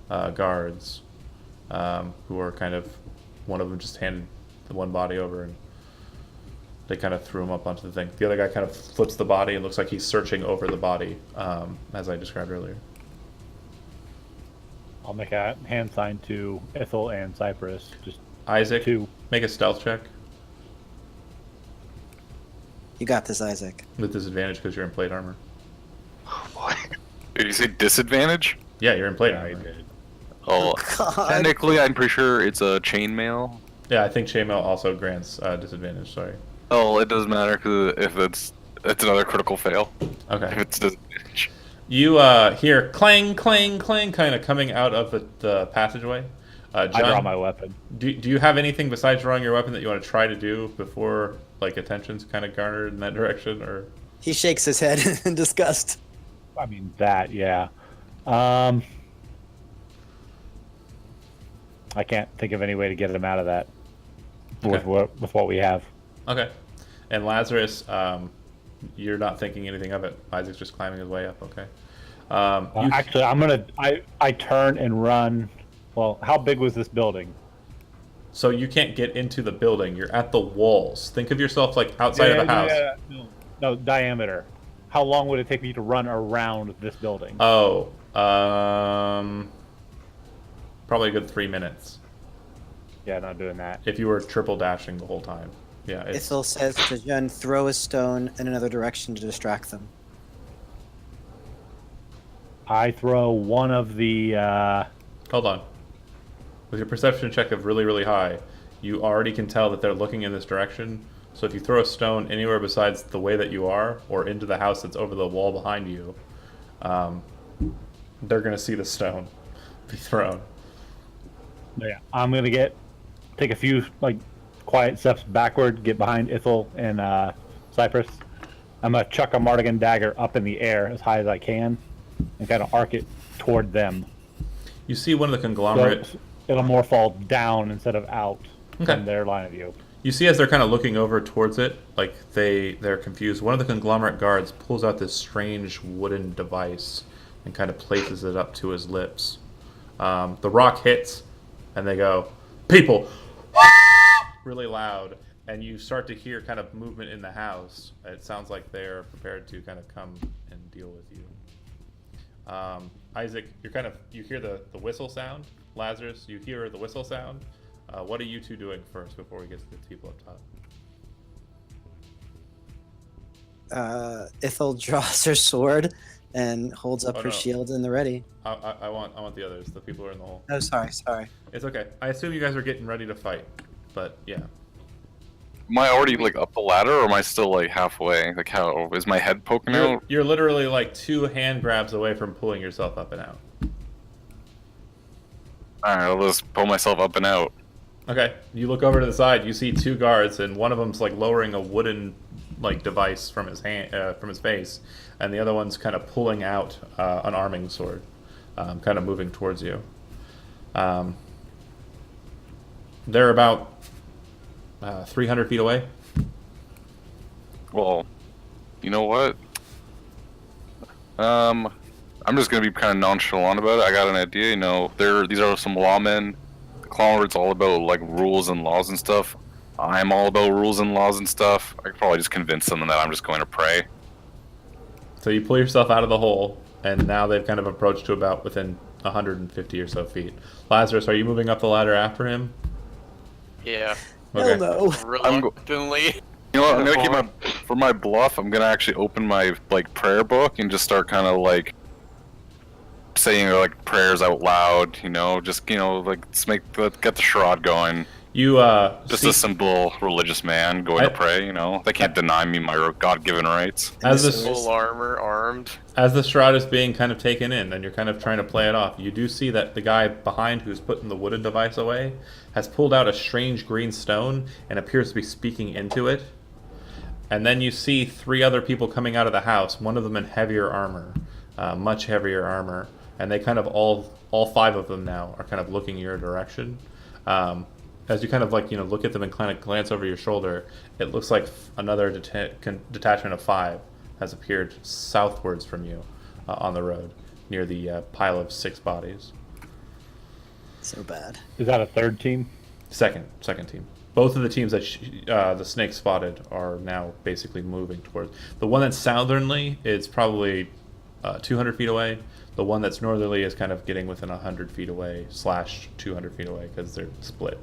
guards who are kind of, one of them just handed the one body over, and they kind of threw him up onto the thing. The other guy kind of flips the body and looks like he's searching over the body, as I described earlier. I'll make a hand sign to Ithel and Cypress. Just Isaac, two. make a stealth check You got this, Isaac. with disadvantage because you're in plate armor. Oh boy. Did you say disadvantage? Yeah, you're in plate Yeah, I armor. did. Oh, God. technically, I'm pretty sure it's a chainmail. Yeah, I think chainmail also grants disadvantage. Sorry. Oh, it doesn't matter because if it's another critical fail. If Okay. it's disadvantage. You hear clang, clang, clang, kind of coming out of the passageway. John, I draw my weapon. do you have anything besides drawing your weapon that you want to try to do before like attention's kind of garnered in that direction, or? He shakes his head in disgust. I mean, that, yeah. I can't think of any way to get him out of that Okay. with what we have. Okay. And Lazarus, you're not thinking anything of it. Isaac's just climbing his way up. Okay. You, Actually, I turn and run. Well, how big was this building? so you can't get into the building. You're at the walls. Think of yourself like outside of the house. No, diameter. How long would it take me to run around this building? Oh, probably a good 3 minutes Yeah, not doing that. if you were triple dashing the whole time. Yeah. It's, Ithil says to Jun, throw a stone in another direction to distract them. I throw one of the. hold on. With your perception check of really, really high, you already can tell that they're looking in this direction. So if you throw a stone anywhere besides the way that you are, or into the house that's over the wall behind you, they're gonna see the stone be thrown. Yeah, I'm gonna take a few quiet steps backward, get behind Ithel and Cypress. I'm gonna chuck a Mardigan dagger up in the air as high as I can, and kind of arc it toward them. You see one of the So conglomerate. it'll more fall down instead of out Okay. from their line of view. You see as they're kind of looking over towards it, like they're confused. One of the conglomerate guards pulls out this strange wooden device and kind of places it up to his lips. The rock hits, and they go, "People!" really loud, and you start to hear kind of movement in the house. It sounds like they're prepared to kind of come and deal with you. Isaac, you hear the whistle sound. Lazarus, you hear the whistle sound. What are you two doing first before we get to the people up top? Ithil draws her sword and holds up Oh, her no. shield in the ready. I want the others, the people who are in the hole. Oh, sorry. It's okay. I assume you guys are getting ready to fight, but yeah. Am I already up the ladder, or am I still halfway? How is my head poking out? You're literally like 2 hand grabs away from pulling yourself up and out. All right, I'll just pull myself up and out. Okay, you look over to the side. You see 2 guards, and one of them's lowering a wooden device from his hand, from his face, and the other one's kind of pulling out an arming sword, kind of moving towards you. They're about 300 feet away. Well, you know what? I'm just gonna be kind of nonchalant about it. I got an idea. These are some lawmen. The Clonword's all about rules and laws and stuff. I'm all about rules and laws and stuff. I could probably just convince them that I'm just going to pray. So you pull yourself out of the hole, and now they've kind of approached to about within 150 or so feet. Lazarus, are you moving up the ladder after him? Yeah. Okay. Hell no. Reluctantly. You know what? I'm gonna keep my for my bluff. I'm gonna actually open my like prayer book and just start kind of like saying like prayers out loud. You know, just like let's get the charade going. You Just see, a simple religious man going to pray. You know, they can't deny me my God-given rights. as This this Full armor, armed. as the shroud is being kind of taken in, and you're kind of trying to play it off, you do see that the guy behind who's putting the wooden device away has pulled out a strange green stone and appears to be speaking into it. And then you see 3 other people coming out of the house, one of them in heavier armor, much heavier armor, and they kind of all 5 of them now are kind of looking your direction. As you kind of like look at them and kind of glance over your shoulder, it looks like another detachment of 5 has appeared southwards from you on the road near the pile of 6 bodies. So bad. Is that a third team? Second team. Both of the teams that the snake spotted are now basically moving towards. The one that's southernly is probably 200 feet away. The one that's northerly is kind of getting within 100 feet away / 200 feet away because they're split.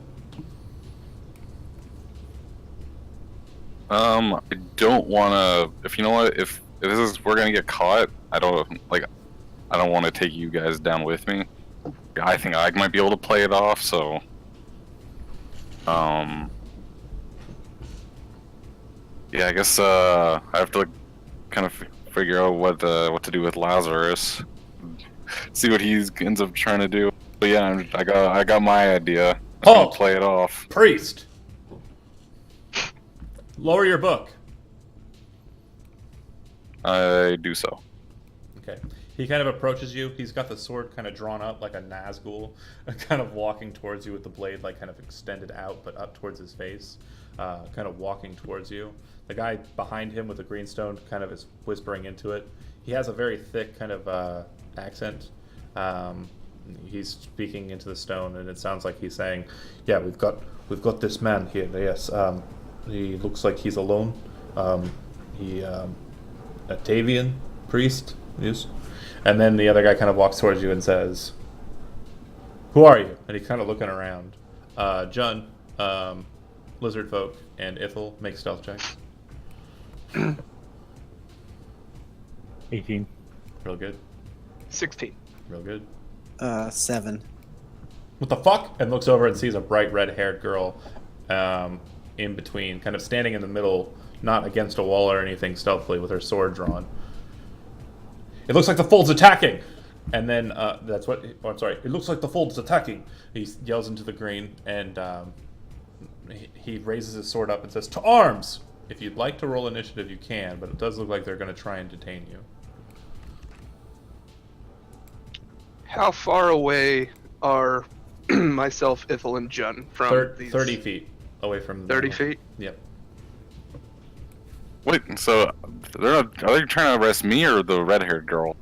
I don't want to. If you know what, if this is we're gonna get caught, I don't want to take you guys down with me. I think I might be able to play it off. So, yeah, I guess I have to kind of figure out what to do with Lazarus. See what he ends up trying to do. But yeah, I got my idea. I'm gonna play it off. Priest! Lower your book. I do so. Okay. He kind of approaches you. He's got the sword kind of drawn up like a Nazgul, kind of walking towards you with the blade like kind of extended out but up towards his face, kind of walking towards you. The guy behind him with the green stone kind of is whispering into it. He has a very thick kind of accent. He's speaking into the stone, and it sounds like he's saying, "Yeah, we've got this man here. Yes, he looks like he's alone. He Atavian priest, yes." And then the other guy kind of walks towards you and says, "Who are you?" And he's kind of looking around. Jun, Lizard Folk, and Ithel make stealth checks. 18. Real good. 16. Real good. 7. What the fuck? And looks over and sees a bright red-haired girl in between, kind of standing in the middle, not against a wall or anything, stealthily with her sword drawn. "It looks like the Fold's attacking!" And then that's what... Oh, I'm sorry. "It looks like the Fold's attacking!" He yells into the green, and he raises his sword up and says, "To arms!" If you'd like to roll initiative, you can, but it does look like they're going to try and detain you. How far away are myself, Ithel, and Jun from these? 30 feet away from... 30 feet? Yep. Wait, so are they trying to arrest me or the red-haired girl?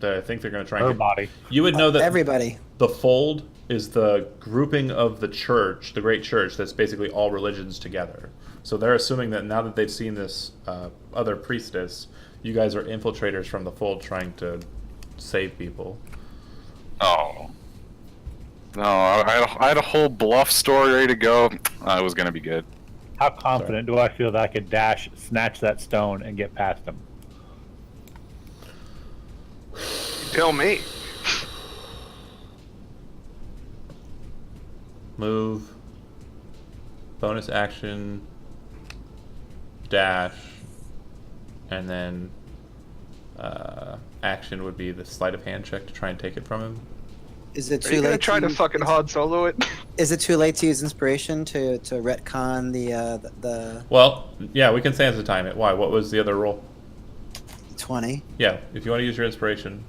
I think they're going to try Her and... body. You would know that... Everybody. The Fold is the grouping of the church, the great church, that's basically all religions together. So they're assuming that now that they've seen this other priestess, you guys are infiltrators from the Fold trying to save people. Oh. No, I had a whole bluff story ready to go. It was going to be good. How confident do I feel that I could dash, snatch that stone, and get past him? Tell me. Move. Bonus action. Dash. And then action would be the sleight of hand check to try and take it from him. Is it Are too you gonna late? try to fucking Han Solo it? Is it too late to use inspiration to retcon the Well, yeah, we can say at the time it. Why? What was the other roll? 20? Yeah, if you want to use your inspiration.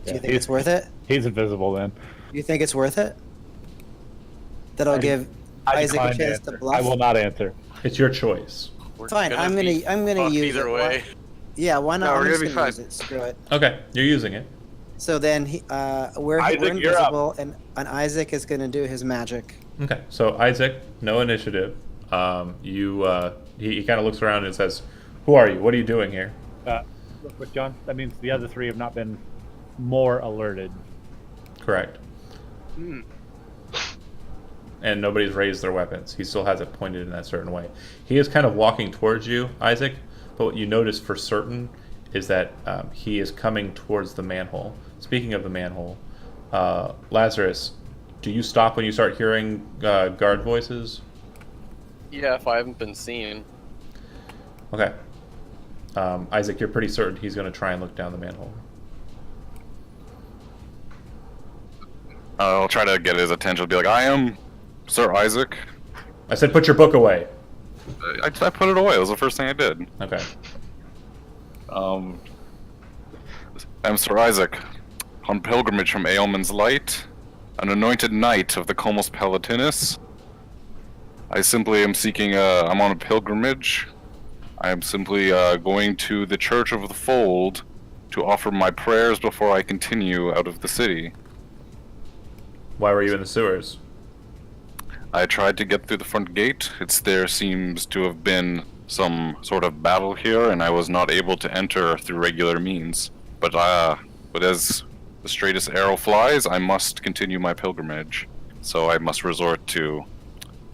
Do you think it's worth it? He's invisible then. You think it's worth it? That'll give I Isaac a decline to chance to answer. bluff. I will not answer. It's your choice. We're Fine, I'm be gonna fucked use either it. way. Yeah, why not? No, I'm we're just gonna be gonna fine. use it. Screw it. Okay, you're using it. So then we're Isaac, you're up. invisible, and Isaac is gonna do his magic. Okay, so Isaac, no initiative. He kind of looks around and says, "Who are you? What are you doing here?" Real quick, John. That means the other 3 have not been more alerted. Correct. Hmm. And nobody's raised their weapons. He still has it pointed in that certain way. He is kind of walking towards you, Isaac, but what you notice for certain is that he is coming towards the manhole. Speaking of the manhole, Lazarus, do you stop when you start hearing guard voices? Yeah, if I haven't been seen. Okay. Isaac, you're pretty certain he's going to try and look down the manhole. I'll try to get his attention. I'll be like, I am Sir Isaac. I said put your book away. I put it away. It was the first thing I did. Okay. I'm Sir Isaac, on pilgrimage from Aelman's Light, an anointed knight of the Comos Palatinus. I simply am seeking I'm on a pilgrimage. I am simply going to the Church of the Fold to offer my prayers before I continue out of the city. Why were you in the sewers? I tried to get through the front gate. There seems to have been some sort of battle here, and I was not able to enter through regular means. But as the straightest arrow flies, I must continue my pilgrimage. So I must resort to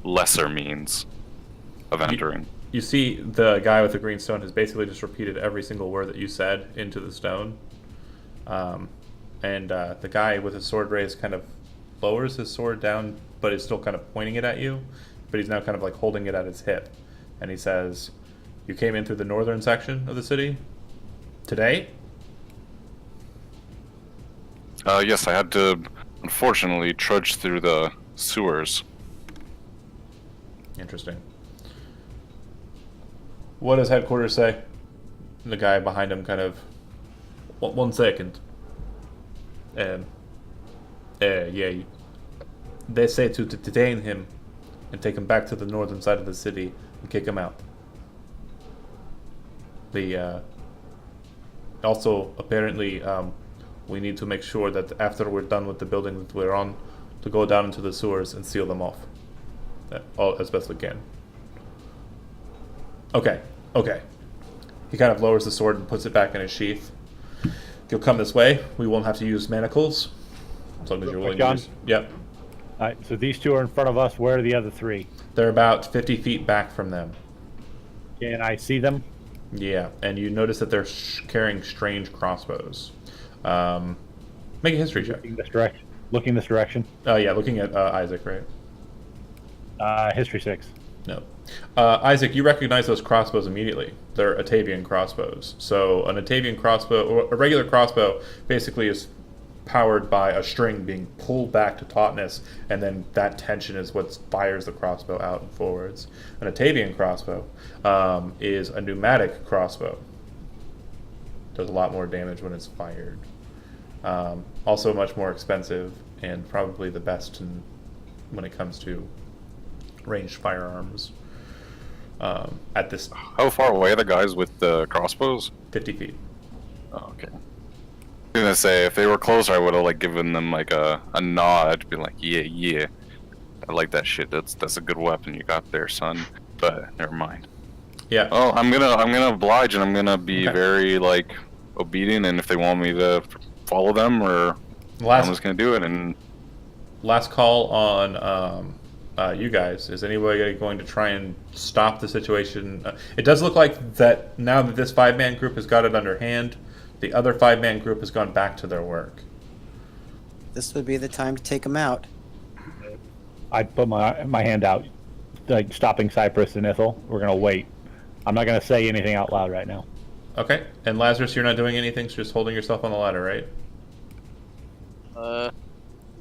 lesser means of entering. You see, the guy with the green stone has basically just repeated every single word that you said into the stone. And the guy with his sword raised kind of lowers his sword down, but is still kind of pointing it at you. But he's now kind of like holding it at his hip. And he says, "You came in through the northern section of the city? Today?" Yes, I had to, unfortunately, trudge through the sewers. Interesting. What does headquarters say? And the guy behind him kind of... One second. Yeah. They say to detain him and take him back to the northern side of the city and kick him out. Also, apparently, we need to make sure that after we're done with the building that we're on, to go down into the sewers and seal them off. As best we can. Okay. He kind of lowers the sword and puts it back in his sheath. If you'll come this way, we won't have to use manacles. As long as you're willing to use... Yep. Alright, so these two are in front of us. Where are the other three? They're about 50 feet back from them. Can I see them? Yeah, and you notice that they're carrying strange crossbows. Make a history check. Looking this direction. Oh, yeah, looking at Isaac, right? History 6. No. Isaac, you recognize those crossbows immediately. They're Atavian crossbows. So an Atavian crossbow, or a regular crossbow, basically is powered by a string being pulled back to tautness, and then that tension is what fires the crossbow out and forwards. An Atavian crossbow is a pneumatic crossbow. Does a lot more damage when it's fired. Also much more expensive, and probably the best when it comes to ranged firearms. At this... How far away are the guys with the crossbows? 50 feet. Oh, okay. I was gonna say, if they were closer, I would have given them a nod, be like, yeah, I like that shit. That's a good weapon you got there, son. But never mind. Yeah. Oh, I'm gonna oblige, and I'm gonna be very obedient. And if they want me to follow them, or I'm just gonna do it. And last call on you guys. Is anybody going to try and stop the situation? It does look like that now that this 5-man group has got it under hand. The other 5-man group has gone back to their work. This would be the time to take them out. I'd put my hand out, stopping Cypress and Ithel. We're gonna wait. I'm not gonna say anything out loud right now. Okay. And Lazarus, you're not doing anything, so just holding yourself on the ladder, right?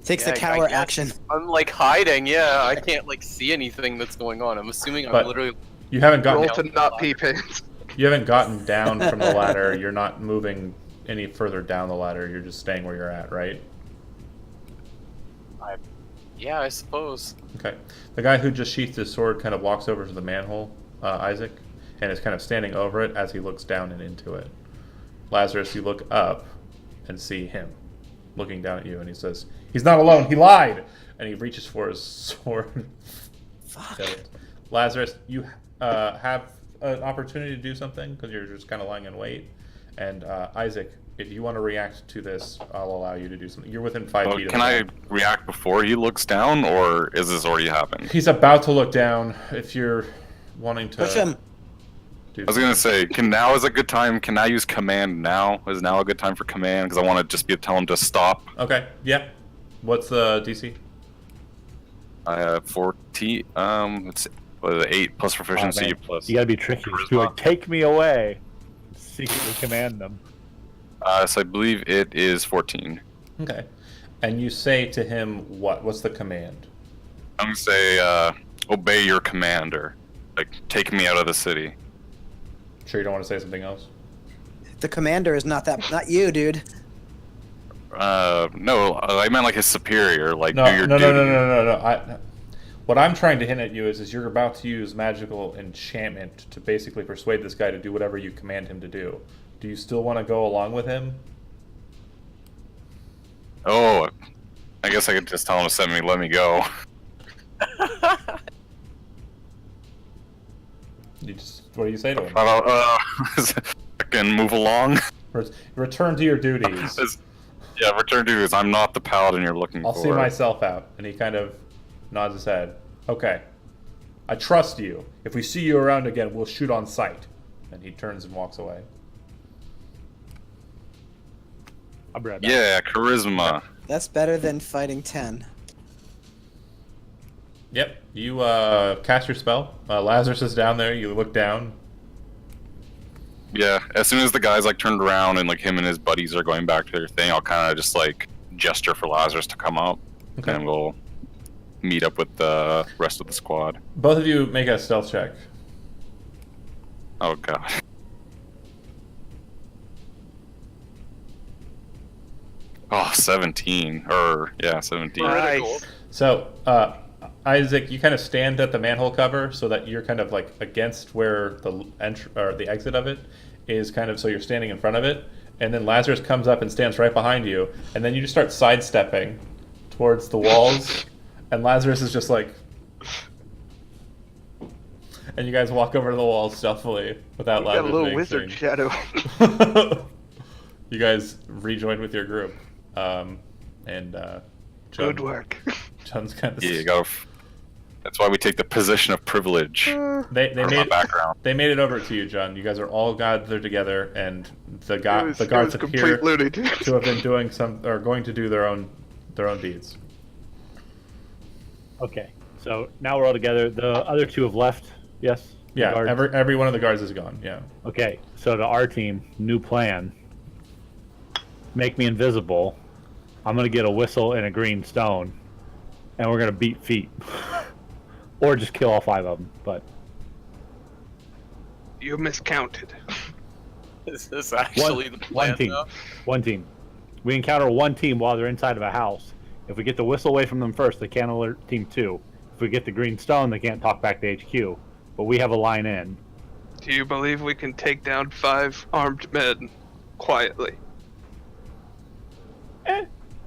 Takes the cower action. I'm hiding, yeah. I can't see anything that's going on. I'm assuming I'm literally... You haven't gotten... Roll to not pee pants. You haven't gotten down from the ladder. You're not moving any further down the ladder. You're just staying where you're at, right? Yeah, I suppose. Okay. The guy who just sheathed his sword kind of walks over to the manhole, Isaac, and is kind of standing over it as he looks down and into it. Lazarus, you look up and see him looking down at you, and he says, "He's not alone. He lied!" And he reaches for his sword. Fuck. Lazarus, you have an opportunity to do something because you're just kind of lying in wait. And Isaac, if you want to react to this, I'll allow you to do something. You're within 5 feet of Can I him. react before he looks down, or is this already happened? He's about to look down. If you're wanting to Push him. do I was gonna say, now is a good time. Can I use command now? Is now a good time for command? Because I want to just tell him to stop. Okay, yeah. What's the DC? 14. It's 8 plus proficiency man. plus. You gotta be tricky. Charisma. Be like, take me away. Secretly command them. So I believe it is 14. Okay. And you say to him what? What's the command? I'm gonna say, obey your commander. Like, take me out of the city. Sure you don't want to say something else? The commander is not you, dude. No, I meant like his superior. Like, No, do your no, duty. no, no, no, no, no. What I'm trying to hint at you is you're about to use magical enchantment to basically persuade this guy to do whatever you command him to do. Do you still want to go along with him? Oh, I guess I could just tell him to let me go. What do you say to him? I can move along. Return to your duties. Yeah, return to this. I'm not the paladin you're looking I'll for. see myself out. And he kind of nods his head. Okay. I trust you. If we see you around again, we'll shoot on sight. And he turns and walks away. I'll be right back. Yeah, charisma. That's better than fighting 10. Yep. You cast your spell. Lazarus is down there. You look down. Yeah, as soon as the guys like turned around and like him and his buddies are going back to their thing, I'll kind of just like gesture for Lazarus to come up, Okay. and we'll meet up with the rest of the squad. Both of you make a stealth check. Oh god. Oh, 17. Or, yeah, 17. Nice. So, Isaac, you kind of stand at the manhole cover so that you're kind of like against where the the exit of it is, kind of, so you're standing in front of it. And then Lazarus comes up and stands right behind you, and then you just start sidestepping towards the walls, and Lazarus is just like, and you guys walk over to the walls stealthily without Got a Lazarus little being wizard seen. shadow. You guys rejoin with your group, and Good John, work. John's kind of Yeah, you gotta. That's why we take the position of privilege. they For my made background. they made it over to you, John. You guys are all gathered together, and the It guards was appear complete looting. to have been doing some, or going to do their own deeds. Okay, so now we're all together. The other two have left. Yes. The Yeah, guards? every one of the guards is gone. Yeah. Okay, so to our team, new plan. Make me invisible. I'm gonna get a whistle and a green stone, and we're gonna beat feet, or just kill all 5 of them. But You miscounted. Is this actually the plan? one team, though? one team. We encounter one team while they're inside of a house. If we get the whistle away from them first, they can't alert team 2. If we get the green stone, they can't talk back to HQ. But we have a line in. Do you believe we can take down 5 armed men quietly?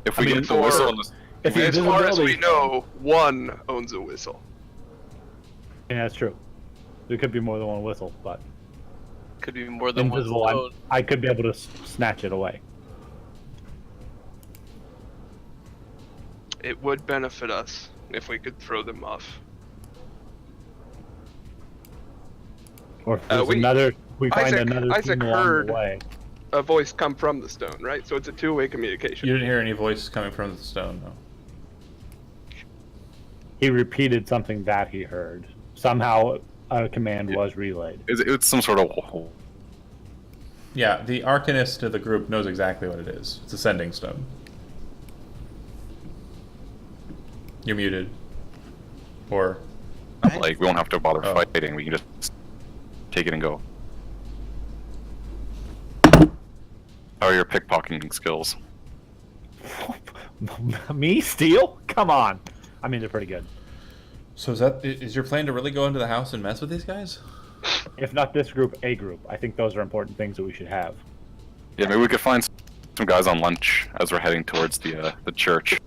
If we I mean, get the whistle on the. If the As far as we invisibility- know, one owns a whistle. Yeah, that's true. There could be more than one whistle, but Could be more than one invisible, stone. I could be able to snatch it away. It would benefit us if we could throw them off. Or if there's we- we find Isaac- another Isaac team along heard- the way. A voice come from the stone, right? So it's a two-way communication. You didn't hear any voice coming from the stone, though. He repeated something that he heard. Somehow a command was relayed. It's some sort of. Yeah, the Arcanist of the group knows exactly what it is. It's a sending stone. You're muted. Or Like, we won't have to bother Oh. fighting. We can just take it and go. How are your pickpocketing skills? Me steal? Come on. I mean, they're pretty good. so is your plan to really go into the house and mess with these guys? If not this group, a group. I think those are important things that we should have. Yeah, maybe we could find some guys on lunch as we're heading towards the church.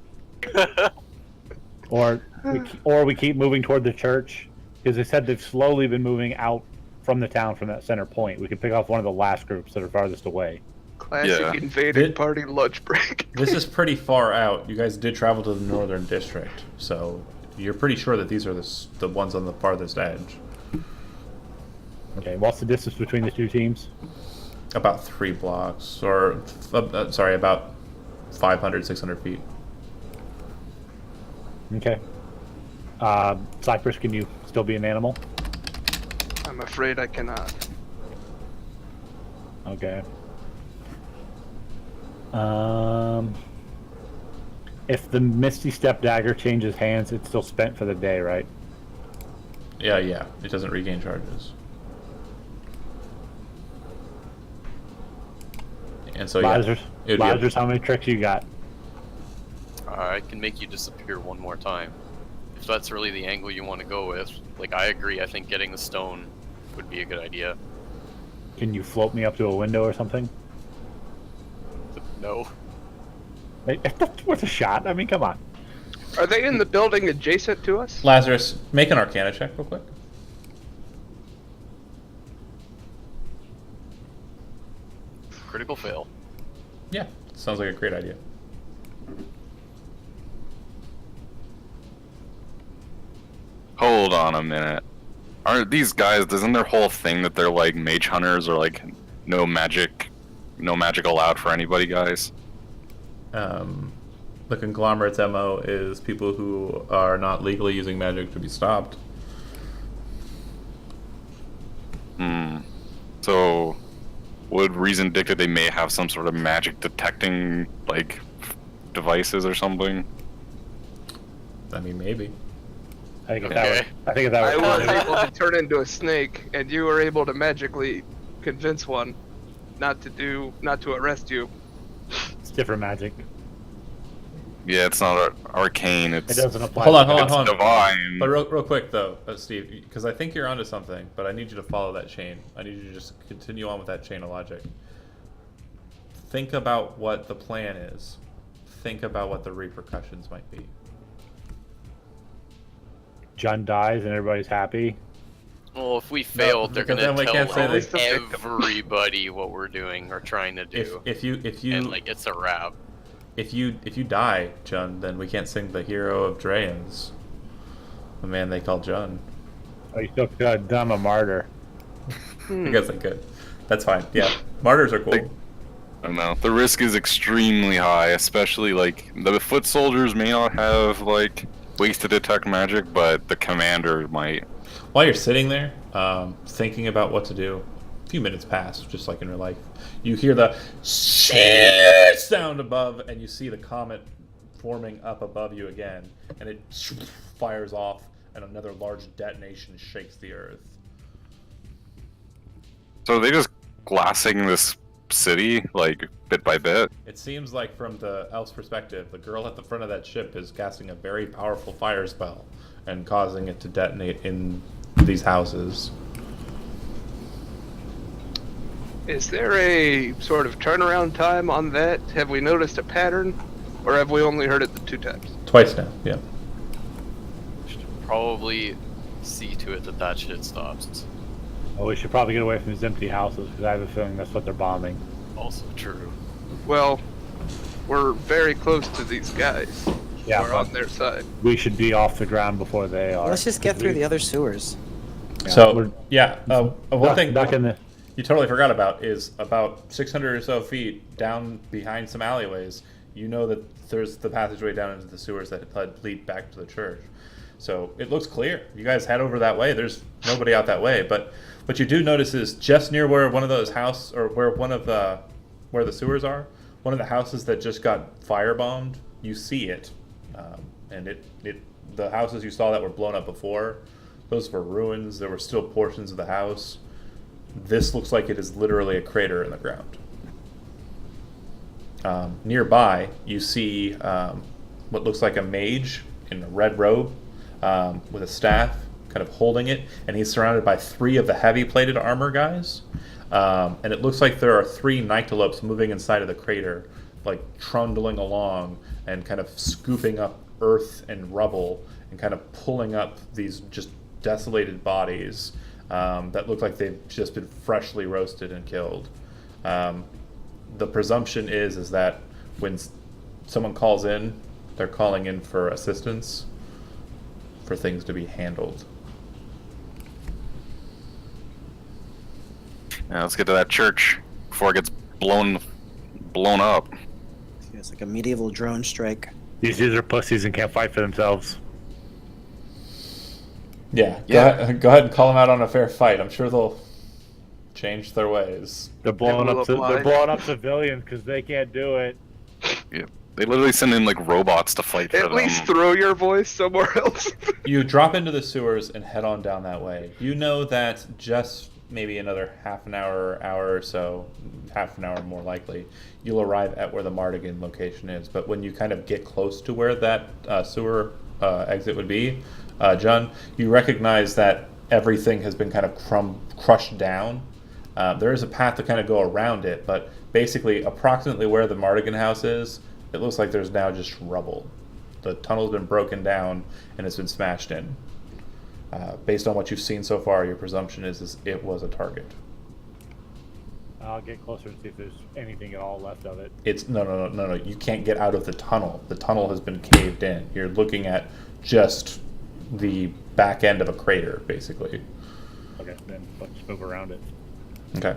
Or we keep moving toward the church, because they said they've slowly been moving out from the town from that center point. We could pick off one of the last groups that are farthest away. Classic Yeah. invaded party lunch break. This is pretty far out. You guys did travel to the northern district, so you're pretty sure that these are the ones on the farthest edge. Okay, what's the distance between the two teams? About 3 blocks, or sorry, about 500, 600 feet. Okay. Cypress, can you still be an animal? I'm afraid I cannot. Okay. If the Misty Step dagger changes hands, it's still spent for the day, right? Yeah, it doesn't regain charges. And so Lazarus, it would be Lazarus, how many tricks you got? I can make you disappear one more time. If that's really the angle you want to go with, like, I agree. I think getting the stone would be a good idea. Can you float me up to a window or something? No. Hey, that's worth a shot. I mean, come on. Are they in the building adjacent to us? Lazarus, make an Arcana check real quick. Critical fail. Yeah, sounds like a great idea. Hold on a minute. Aren't these guys? Isn't their whole thing that they're like mage hunters or like no magic allowed for anybody, guys? The conglomerate's MO is people who are not legally using magic to be stopped. So, would reason dictate they may have some sort of magic detecting like devices or something? I mean, maybe. I think if Okay. that I was was able to turn into a snake, and you were able to magically convince one not to arrest you. it's different magic. Yeah, it's not arcane. It It's doesn't apply. Hold on, to hold on, it's hold on. divine. But real quick though, Steve, because I think you're onto something, but I need you to follow that chain. I need you to just continue on with that chain of logic. Think about what the plan is. Think about what the repercussions might be. John dies and everybody's happy. Well, if we failed, they're because gonna then we can't say tell they- everybody what we're doing or trying to do, If you and like it's a wrap. if you die, Jun, then we can't sing the hero of Drayans, the man they call Jun. Oh, you still could. I'm a martyr. I guess I could. That's fine. Yeah, martyrs are cool. I don't know. The risk is extremely high, especially like the foot soldiers may not have like ways to detect magic, but the commander might. While you're sitting there, thinking about what to do, a few minutes pass, just like in real life. You hear the shit sound above, and you see the comet forming up above you again, and it fires off, and another large detonation shakes the earth. So are they just glassing this city like bit by bit? It seems like from the elf's perspective, the girl at the front of that ship is casting a very powerful fire spell and causing it to detonate in these houses. Is there a sort of turnaround time on that? Have we noticed a pattern, or have we only heard it the 2 times? Twice now, yeah. Probably see to it that that shit stops. Oh, we should probably get away from these empty houses because I have a feeling that's what they're bombing. Also true. Well, we're very close to these guys. Yeah, We're but on their side. we should be off the ground before they are. Let's just get through the other sewers. Yeah, So, we're yeah, one thing Back in the. you totally forgot about is about 600 or so feet down behind some alleyways, you know that there's the passageway down into the sewers that lead back to the church. So it looks clear. You guys head over that way. There's nobody out that way. But what you do notice is just near where one of those house or where one of the where the sewers are, one of the houses that just got firebombed, you see it, and the houses you saw that were blown up before, those were ruins. There were still portions of the house. This looks like it is literally a crater in the ground. Nearby, you see what looks like a mage in a red robe with a staff, kind of holding it, and he's surrounded by 3 of the heavy-plated armor guys. And it looks like there are 3 nyctalopes moving inside of the crater, like trundling along and kind of scooping up earth and rubble and kind of pulling up these just desolated bodies that look like they've just been freshly roasted and killed. the presumption is that when someone calls in, they're calling in for assistance, for things to be handled. Yeah, let's get to that church before it gets blown up. It's like a medieval drone strike. These dudes are pussies and can't fight for themselves. Yeah, Yeah. Go ahead and call them out on a fair fight. I'm sure they'll change their ways. They're blowing blew up. up They're live. blowing up civilians because they can't do it. Yeah. They literally send in like robots to fight for At them. least throw your voice somewhere else. You drop into the sewers and head on down that way. You know that just maybe another half an hour or so, half an hour more likely, you'll arrive at where the Mardigan location is. But when you kind of get close to where that sewer exit would be, John, you recognize that everything has been kind of crushed down. There is a path to kind of go around it, but basically approximately where the Mardigan house is, it looks like there's now just rubble. The tunnel's been broken down and it's been smashed in. Based on what you've seen so far, your presumption is it was a target. I'll get closer and see if there's anything at all left of it. It's no. You can't get out of the tunnel. The tunnel has been caved in. You're looking at just the back end of a crater, basically. Okay, then let's move around it. Okay.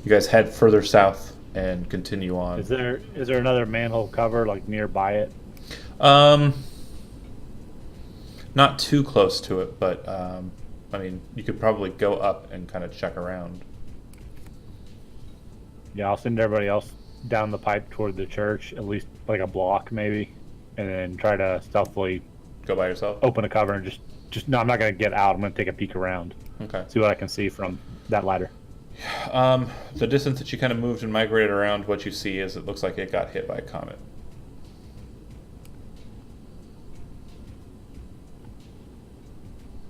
You guys head further south and continue on. Is there another manhole cover like nearby it? Not too close to it, but I mean, you could probably go up and kind of check around. Yeah, I'll send everybody else down the pipe toward the church, at least like a block maybe, and then try to stealthily Go by yourself. open a cover and just no, I'm not gonna get out. I'm gonna take a peek around, Okay. see what I can see from that ladder. The distance that you kind of moved and migrated around, what you see is it looks like it got hit by a comet.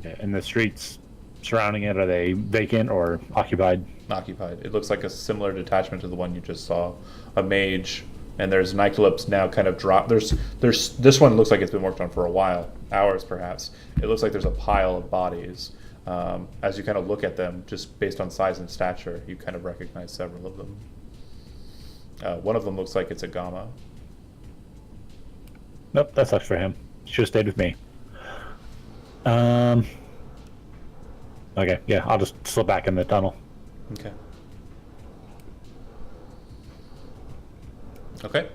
And the streets surrounding it, are they vacant or occupied? Occupied. It looks like a similar detachment to the one you just saw. A mage, and there's Nyclops now kind of dropped. There's this one looks like it's been worked on for a while, hours perhaps. It looks like there's a pile of bodies. As you kind of look at them, just based on size and stature, you kind of recognize several of them. One of them looks like it's a Gamma. Nope, that sucks for him. Should have stayed with me. Okay, yeah, I'll just slip back in the tunnel. Okay. Okay.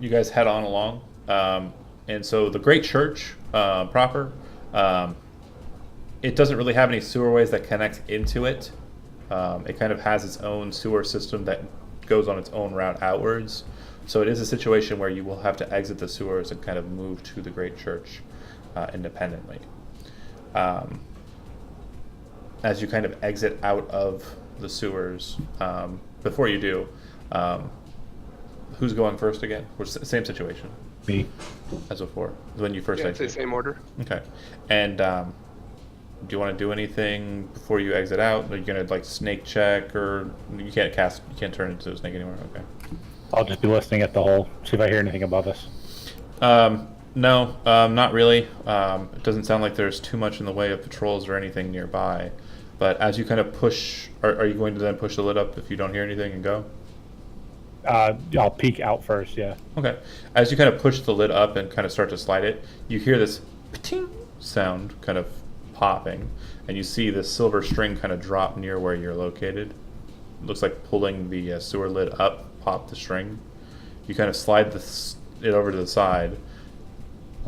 You guys head on along. And so the Great Church proper, it doesn't really have any sewerways that connect into it. It kind of has its own sewer system that goes on its own route outwards. So it is a situation where you will have to exit the sewers and kind of move to the Great Church independently. As you kind of exit out of the sewers, before you do, who's going first again? Same situation Me. as before, when you first Yeah, I'd say exited. same order. Okay. And do you want to do anything before you exit out? Are you gonna like snake check, or you can't turn into a snake anymore? Okay. I'll just be listening at the hole, see if I hear anything above us. No, not really. It doesn't sound like there's too much in the way of patrols or anything nearby. But as you kind of push, are you going to then push the lid up if you don't hear anything and go? I'll peek out first, yeah. Okay. As you kind of push the lid up and kind of start to slide it, you hear this pa-ting sound kind of popping, and you see this silver string kind of drop near where you're located. It looks like pulling the sewer lid up, pop the string. You kind of slide it over to the side,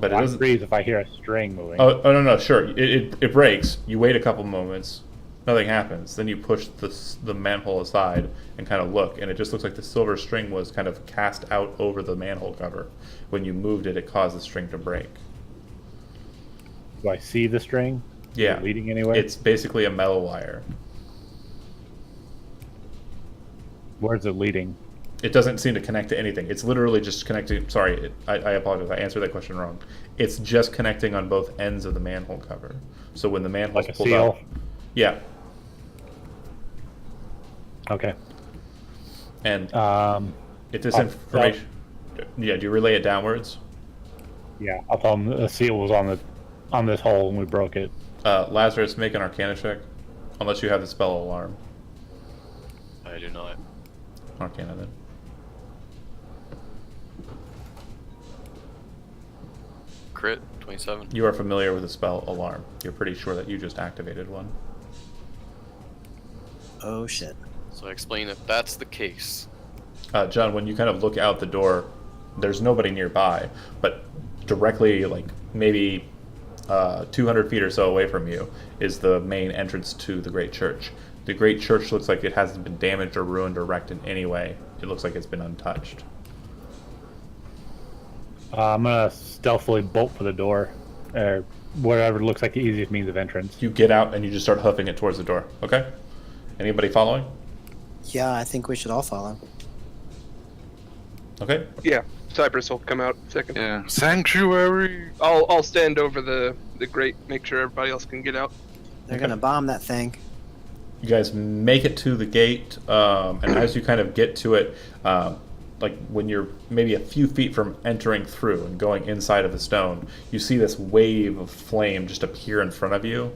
but it I'll doesn't. freeze if I hear a string moving. Oh no, sure. It breaks. You wait a couple moments. Nothing happens. Then you push the manhole aside and kind of look, and it just looks like the silver string was kind of cast out over the manhole cover. When you moved it, it caused the string to break. Do I see the string? Yeah. Is it leading anywhere? It's basically a metal wire. Where's it leading? It doesn't seem to connect to anything. It's literally just connecting. Sorry, I apologize. I answered that question wrong. It's just connecting on both ends of the manhole cover. So when the manhole's Like a pulled seal? up, yeah. Okay. And if this I'll- information, yeah, do you relay it downwards? Yeah, I'll tell them the seal was on this hole and we broke it. Lazarus, make an Arcana check, unless you have the spell alarm. I do not. Arcana then. crit, 27. You are familiar with the spell Alarm. You're pretty sure that you just activated one. Oh shit. So I explain that that's the case. John, when you kind of look out the door, there's nobody nearby, but directly, like maybe 200 feet or so away from you, is the main entrance to the Great Church. The Great Church looks like it hasn't been damaged or ruined or wrecked in any way. It looks like it's been untouched. I'm gonna stealthily bolt for the door, or whatever looks like the easiest means of entrance. You get out and you just start hoofing it towards the door. Okay? Anybody following? Yeah, I think we should all follow. Okay. Yeah, Cypress will come out second. Yeah. Sanctuary. I'll stand over the grate, make sure everybody else can get out. They're gonna bomb that thing. You guys make it to the gate, and as you kind of get to it, like when you're maybe a few feet from entering through and going inside of the stone, you see this wave of flame just appear in front of you,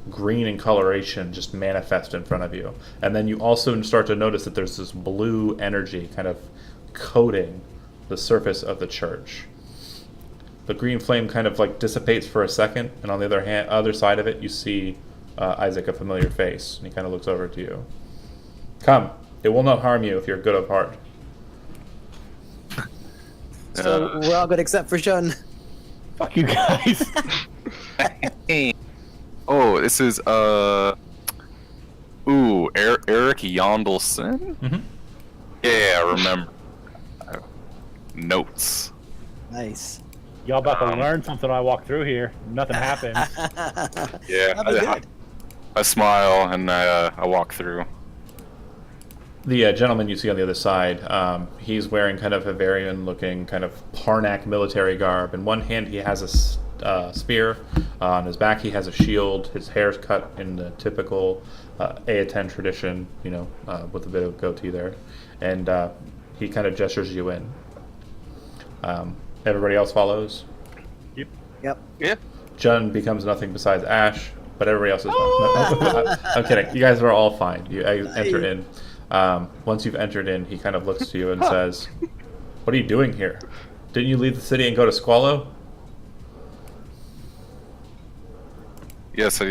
green in coloration just manifest in front of you. And then you also start to notice that there's this blue energy kind of coating the surface of the church. The green flame kind of like dissipates for a second, and on the other side of it, you see Isaac, a familiar face, and he kind of looks over to you. Come, it will not harm you if you're good of heart. So we're all good except for Shun. Fuck you guys. Oh, this is Eric Yondelson? Mm-hmm. Yeah, I remember. Notes. Nice. Y'all about to learn something when I walk through here. Nothing happens. Yeah, That'd be good. I smile and I walk through. The gentleman you see on the other side, he's wearing kind of a Varian-looking kind of Parnak military garb. In one hand, he has a spear. On his back, he has a shield. His hair's cut in the typical Aetan tradition, with a bit of goatee there. And he kind of gestures you in. Everybody else follows. Yep. Yeah. Jun becomes nothing besides ash, but everybody else is fine. No, I'm kidding. You guys are all fine. You enter in. Once you've entered in, he kind of looks to you and says, "What are you doing here? Didn't you leave the city and go to Squallow?" Yes, I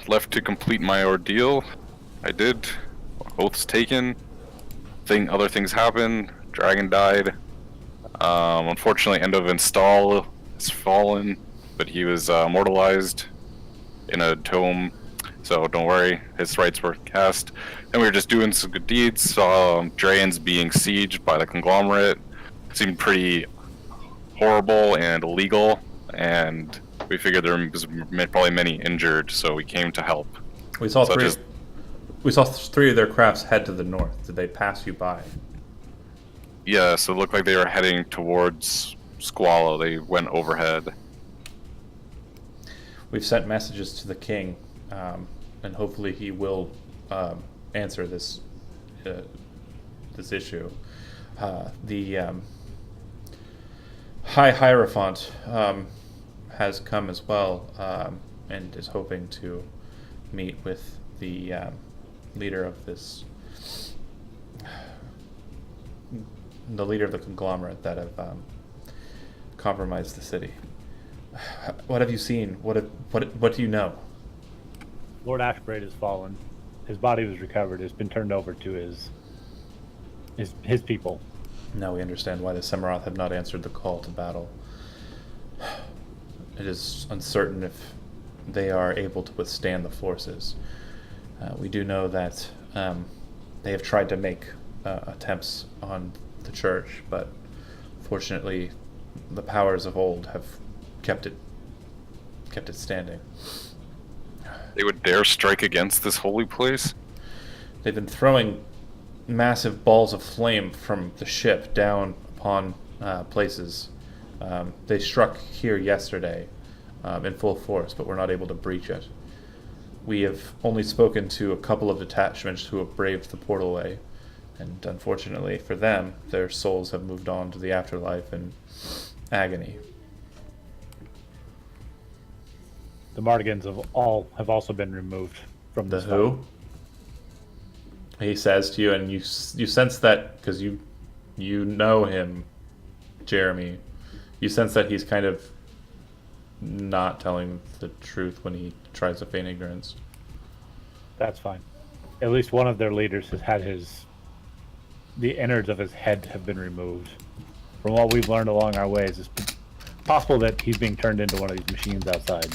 left to complete my ordeal. I did. Oaths taken. Other things happened. Dragon died. Unfortunately, End of Install has fallen, but he was immortalized in a tome. So don't worry, his rights were cast. And we were just doing some good deeds. Saw Draen's being sieged by the conglomerate. Seemed pretty horrible and illegal, and we figured there was probably many injured, so we came to help. We saw Such three. as- We saw three of their crafts head to the north. Did they pass you by? Yeah, so it looked like they were heading towards Squallow. They went overhead. We've sent messages to the king, and hopefully he will answer this issue. The High Hierophant has come as well, and is hoping to meet with the leader of this, the leader of the conglomerate that have compromised the city. What have you seen? What do you know? Lord Ashbraid has fallen. His body was recovered. It's been turned over to his people. Now we understand why the Semirath have not answered the call to battle. It is uncertain if they are able to withstand the forces. We do know that they have tried to make attempts on the church, but fortunately the powers of old have kept it standing. They would dare strike against this holy place? They've been throwing massive balls of flame from the ship down upon places. They struck here yesterday in full force, but were not able to breach it. We have only spoken to a couple of detachments who have braved the portal way, and unfortunately for them, their souls have moved on to the afterlife in agony. The Mardigans have also been removed from The this who? He says to you, and you sense that because you know him, Jeremy. You sense that he's kind of not telling the truth when he tries to feign ignorance. That's fine. At least one of their leaders has had the innards of his head have been removed. From what we've learned along our ways, it's possible that he's being turned into one of these machines outside.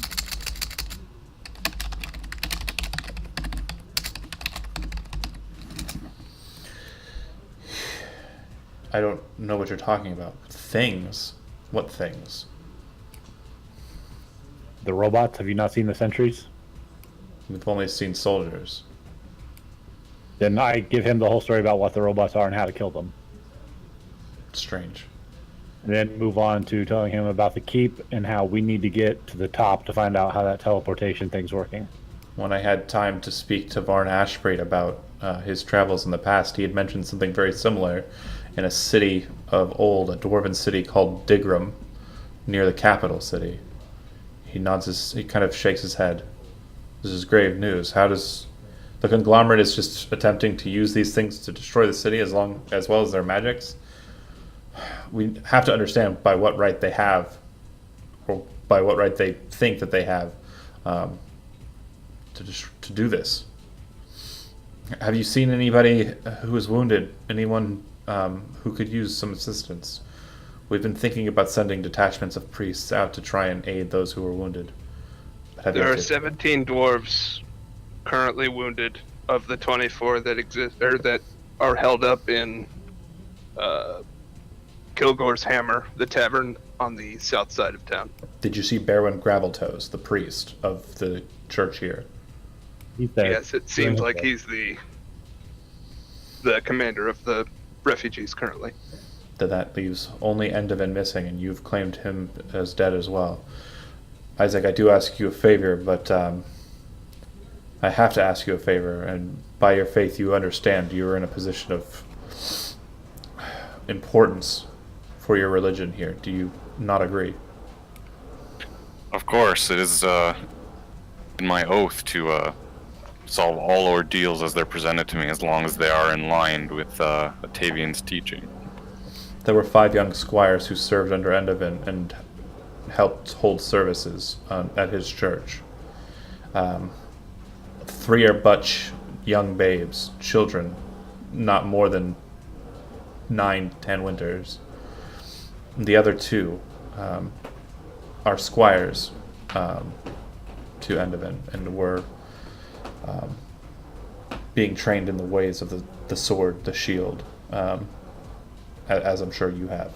I don't know what you're talking about. Things? What things? The robots, have you not seen the sentries? We've only seen soldiers. Then I give him the whole story about what the robots are and how to kill them. Strange. And then move on to telling him about the keep and how we need to get to the top to find out how that teleportation thing's working. When I had time to speak to Varn Ashbrate about his travels in the past, he had mentioned something very similar in a city of old, a dwarven city called Digram, near the capital city. He kind of shakes his head. This is grave news. How does the conglomerate is just attempting to use these things to destroy the city as well as their magics? We have to understand by what right they have, or by what right they think that they have, to do this. Have you seen anybody who is wounded? Anyone who could use some assistance? We've been thinking about sending detachments of priests out to try and aid those who are wounded. There are 17 dwarves currently wounded of the 24 that exist or that are held up in Kilgore's Hammer, the tavern on the south side of town. Did you see Berwyn Graveltoes, the priest of the church here? He's there. Yes, it seems like he's the commander of the refugees currently. That leaves only Endovan missing, and you've claimed him as dead as well. Isaac, I do ask you a favor, but I have to ask you a favor, and by your faith you understand you're in a position of importance for your religion here. Do you not agree? Of course, it is in my oath to solve all ordeals as they're presented to me, as long as they are in line with Atavian's teaching. There were 5 young squires who served under Endovan and helped hold services at his church. 3 are but young babes, children, not more than 9-10 winters. The other 2 are squires to Endovan and were being trained in the ways of the sword, the shield, as I'm sure you have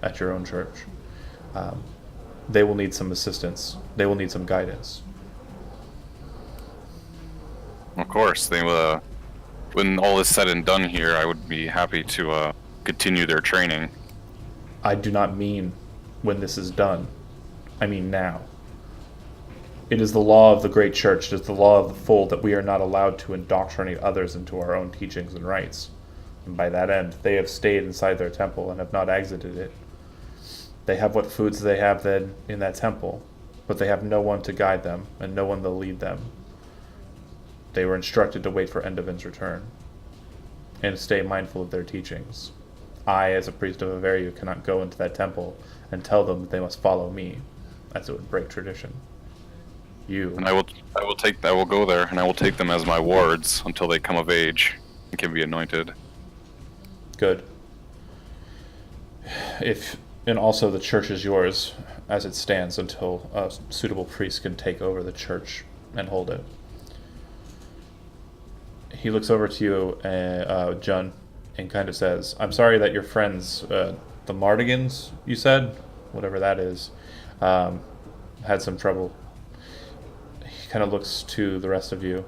at your own church. They will need some assistance. They will need some guidance. Of course, they will. When all is said and done here, I would be happy to continue their training. I do not mean when this is done. I mean now. It is the law of the great church, it is the law of the fold that we are not allowed to indoctrinate others into our own teachings and rites. And by that end, they have stayed inside their temple and have not exited it. They have what foods they have then in that temple, but they have no one to guide them and no one to lead them. They were instructed to wait for Endovan's return and stay mindful of their teachings. I, as a priest of Averia, cannot go into that temple and tell them that they must follow me, as it would break tradition. You. And I will go there, and I will take them as my wards until they come of age and can be anointed. Good. And also the church is yours as it stands until a suitable priest can take over the church and hold it. He looks over to you, Jun, and kind of says, I'm sorry that your friends, the Mardigans, you said? Whatever that is, had some trouble. He kind of looks to the rest of you.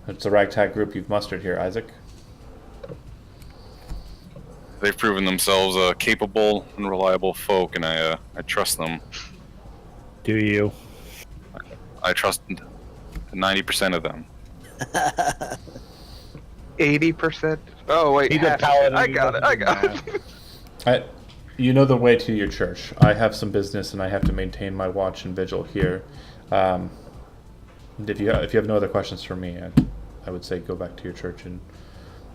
It's a ragtag group you've mustered here, Isaac. They've proven themselves capable and reliable folk, and I trust them. Do you? I trust 90% of them. 80%? Oh wait, He's a paladin. I got it. You know the way to your church. I have some business, and I have to maintain my watch and vigil here. If you have no other questions for me, I would say go back to your church and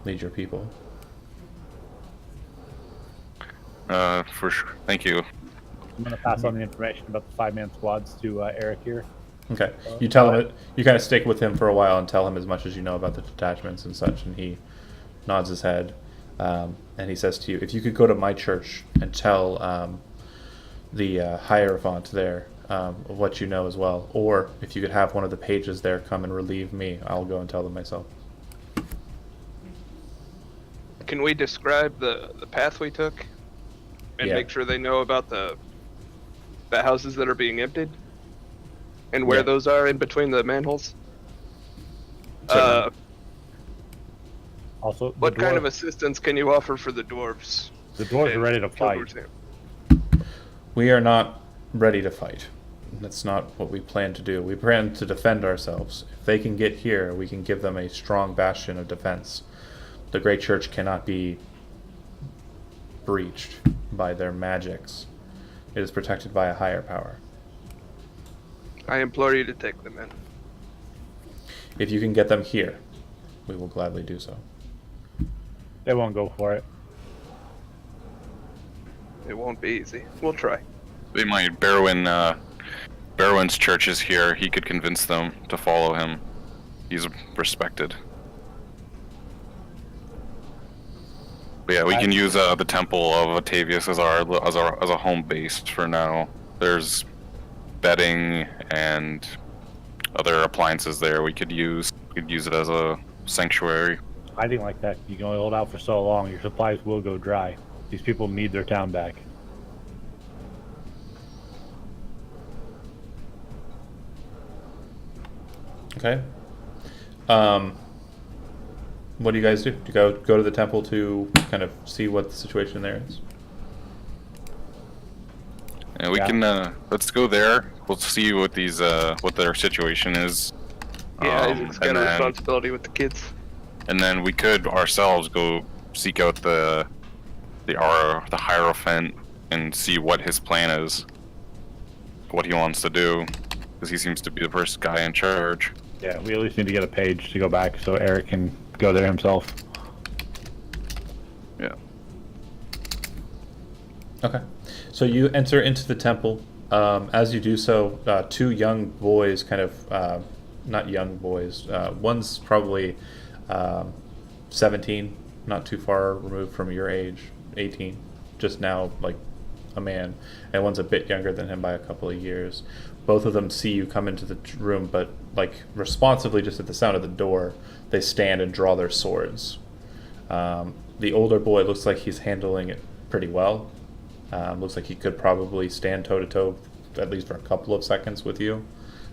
lead your people. For sure. Thank you. I'm gonna pass on the information about the 5-man squads to Eric here. Okay. You tell him it. You kind of stick with him for a while and tell him as much as you know about the detachments and such, and he nods his head, and he says to you, "If you could go to my church and tell the Hierophant there of what you know as well, or if you could have one of the pages there come and relieve me, I'll go and tell them myself." Can we describe the path we took and Yeah. make sure they know about the houses that are being emptied and where Yeah. those are in between the manholes? Certainly. Also, the What kind of dwarves- assistance can you offer for the dwarves? the dwarves are and ready to fight. Kilgor's Hand? We are not ready to fight. That's not what we plan to do. We plan to defend ourselves. If they can get here, we can give them a strong bastion of defense. The Great Church cannot be breached by their magics. It is protected by a higher power. I implore you to take them in. If you can get them here, we will gladly do so. They won't go for it. It won't be easy. We'll try. They might. Berwin's church is here. He could convince them to follow him. He's respected. But yeah, we can use the temple of Octavius as a home base for now. There's bedding and other appliances there we could use. We could use it as a sanctuary. Hiding like that, you can only hold out for so long. Your supplies will go dry. These people need their town back. Okay. What do you guys do? Do you go to the temple to kind of see what the situation there is? And we Yeah. can let's go there. We'll see what these what their situation is. Yeah, Isaac's got and a then- responsibility with the kids. And then we could ourselves go seek out the Hierophant and see what his plan is, what he wants to do, because he seems to be the first guy in charge. Yeah, we at least need to get a page to go back so Eric can go there himself. Yeah. Okay. So you enter into the temple. As you do so, two young boys, kind of, not young boys, one's probably 17, not too far removed from your age, 18, just now like a man, and one's a bit younger than him by a couple of years. Both of them see you come into the room, but like responsively, just at the sound of the door, they stand and draw their swords. The older boy looks like he's handling it pretty well. Looks like he could probably stand toe to toe, at least for a couple of seconds with you,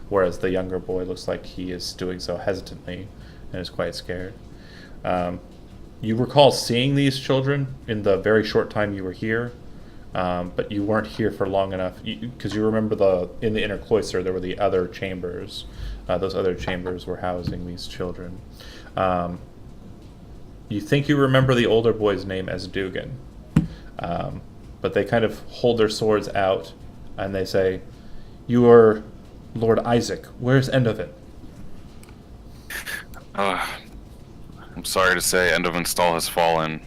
whereas the younger boy looks like he is doing so hesitantly and is quite scared. You recall seeing these children in the very short time you were here, but you weren't here for long enough, because you remember in the inner cloister there were the other chambers. Those other chambers were housing these children. You think you remember the older boy's name as Dugan, but they kind of hold their swords out and they say, "You are Lord Isaac. Where's Endovan?" I'm sorry to say, Endovinstall has fallen.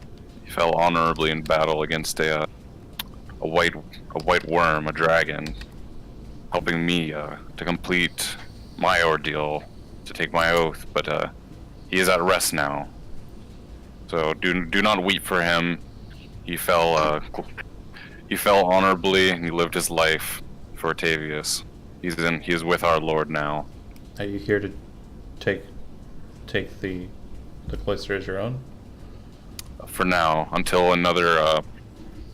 He fell honorably in battle against a white worm, a dragon, helping me to complete my ordeal, to take my oath. But he is at rest now. So do not weep for him. He fell honorably, and he lived his life for Octavius. He is with our Lord now. Are you here to take the cloister as your own? For now, until another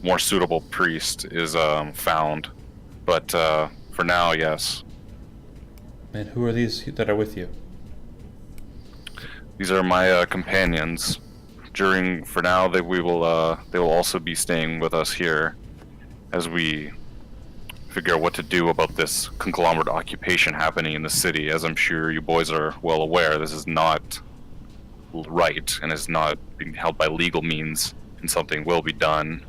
more suitable priest is found. But for now, yes. And who are these that are with you? These are my companions. For now, they will also be staying with us here, as we figure out what to do about this conglomerate occupation happening in the city. As I'm sure you boys are well aware, this is not right and is not being held by legal means, and something will be done.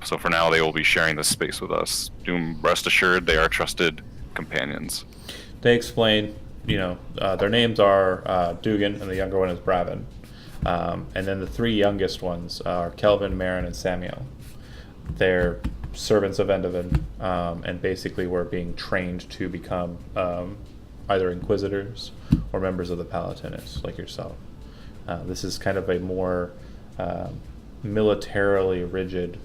So for now, they will be sharing this space with us. Rest assured, they are trusted companions. They explain, their names are Dugan, and the younger one is Bravin. And then the three youngest ones are Kelvin, Marin, and Samuel. they're servants of Endovan, and basically were being trained to become either inquisitors or members of the Palatinus, like yourself. This is kind of a more militarily rigid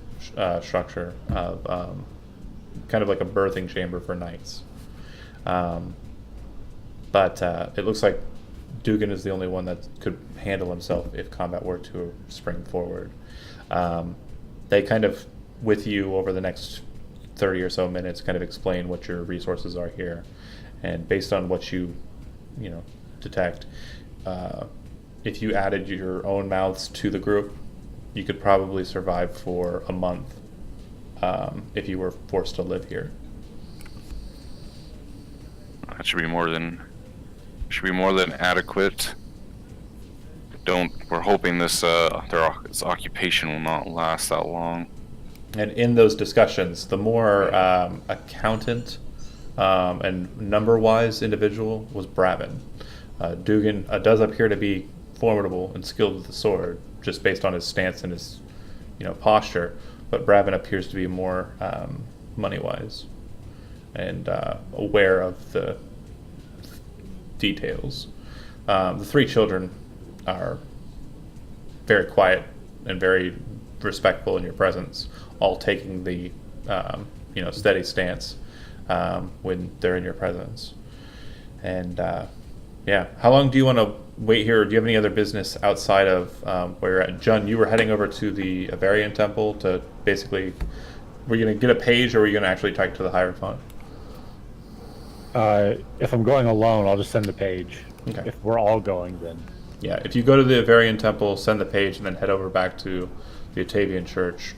structure of kind of like a birthing chamber for knights. But it looks like Dugan is the only one that could handle himself if combat were to spring forward. They kind of, with you over the next 30 or so minutes, kind of explain what your resources are here. And based on what you detect, if you added your own mouths to the group, you could probably survive for a month if you were forced to live here. That should be more than adequate. We're hoping this occupation will not last that long. And in those discussions, the more accountant and number-wise individual was Brabin. Dugan does appear to be formidable and skilled with the sword, just based on his stance and his, posture. But Brabin appears to be more money-wise and aware of the details. The three children are very quiet and very respectful in your presence, all taking the steady stance when they're in your presence. And how long do you want to wait here? Or do you have any other business outside of where you're at? John, you were heading over to the Avarian Temple to basically, were you going to get a page, or were you going to actually talk to the Hierophant? If I'm going alone, I'll just send the page. Okay. If we're all going, then. Yeah, if you go to the Avarian Temple, send the page, and then head over back to the Octavian Church,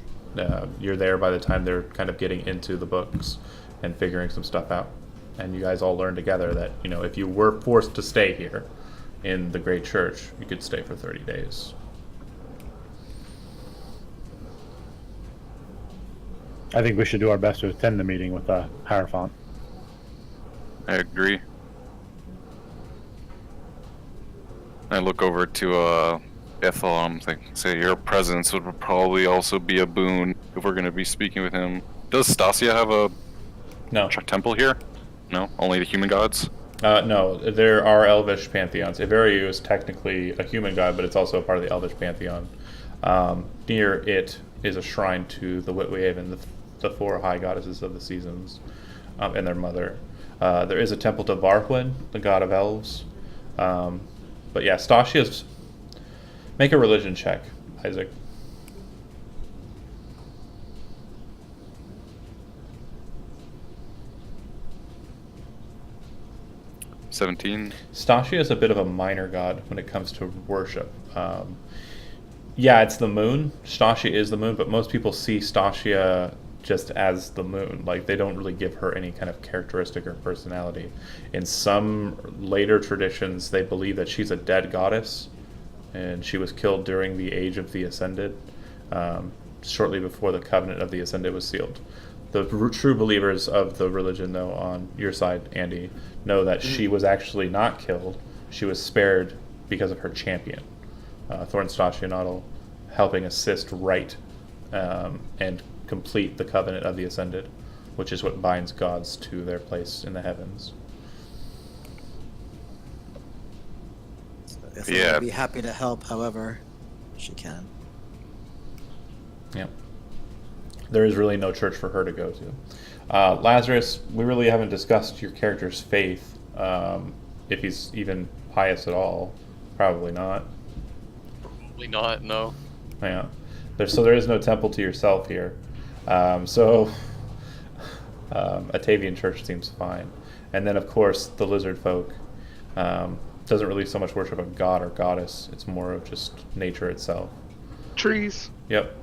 you're there by the time they're kind of getting into the books and figuring some stuff out. And you guys all learn together that, if you were forced to stay here in the Great Church, you could stay for 30 days. I think we should do our best to attend the meeting with the Hierophant. I agree. I look over to Ethel. I'm say your presence would probably also be a boon if we're going to be speaking with him. Does Stasia have a temple here? No, only the human gods. No, there are elvish pantheons. Iveriu is technically a human god, but it's also a part of the elvish pantheon. Near it is a shrine to the Witwaven, the four high goddesses of the seasons, and their mother. There is a temple to Varhuin, the god of elves. But yeah, Stasia's... Make a religion check, Isaac. $17. Stasia is a bit of a minor god when it comes to worship. Yeah, it's the moon. Stasia is the moon, but most people see Stasia just as the moon. Like, they don't really give her any kind of characteristic or personality. In some later traditions, they believe that she's a dead goddess, and she was killed during the Age of the Ascended, shortly before the Covenant of the Ascended was sealed. The true believers of the religion, though, on your side, Andy, know that she was actually not killed. She was spared because of her champion, Thorn Stasia, helping assist right and complete the Covenant of the Ascended, which is what binds gods to their place in the heavens. Ethel would be happy to help however she can. Yeah. There is really no church for her to go to. Lazarus, we really haven't discussed your character's faith, if he's even pious at all. Probably not. Probably not, no. Yeah. There is no temple to yourself here. Atavian Church seems fine. And then, of course, the lizard folk doesn't really so much worship a god or goddess. It's more of just nature itself. Trees. Yep.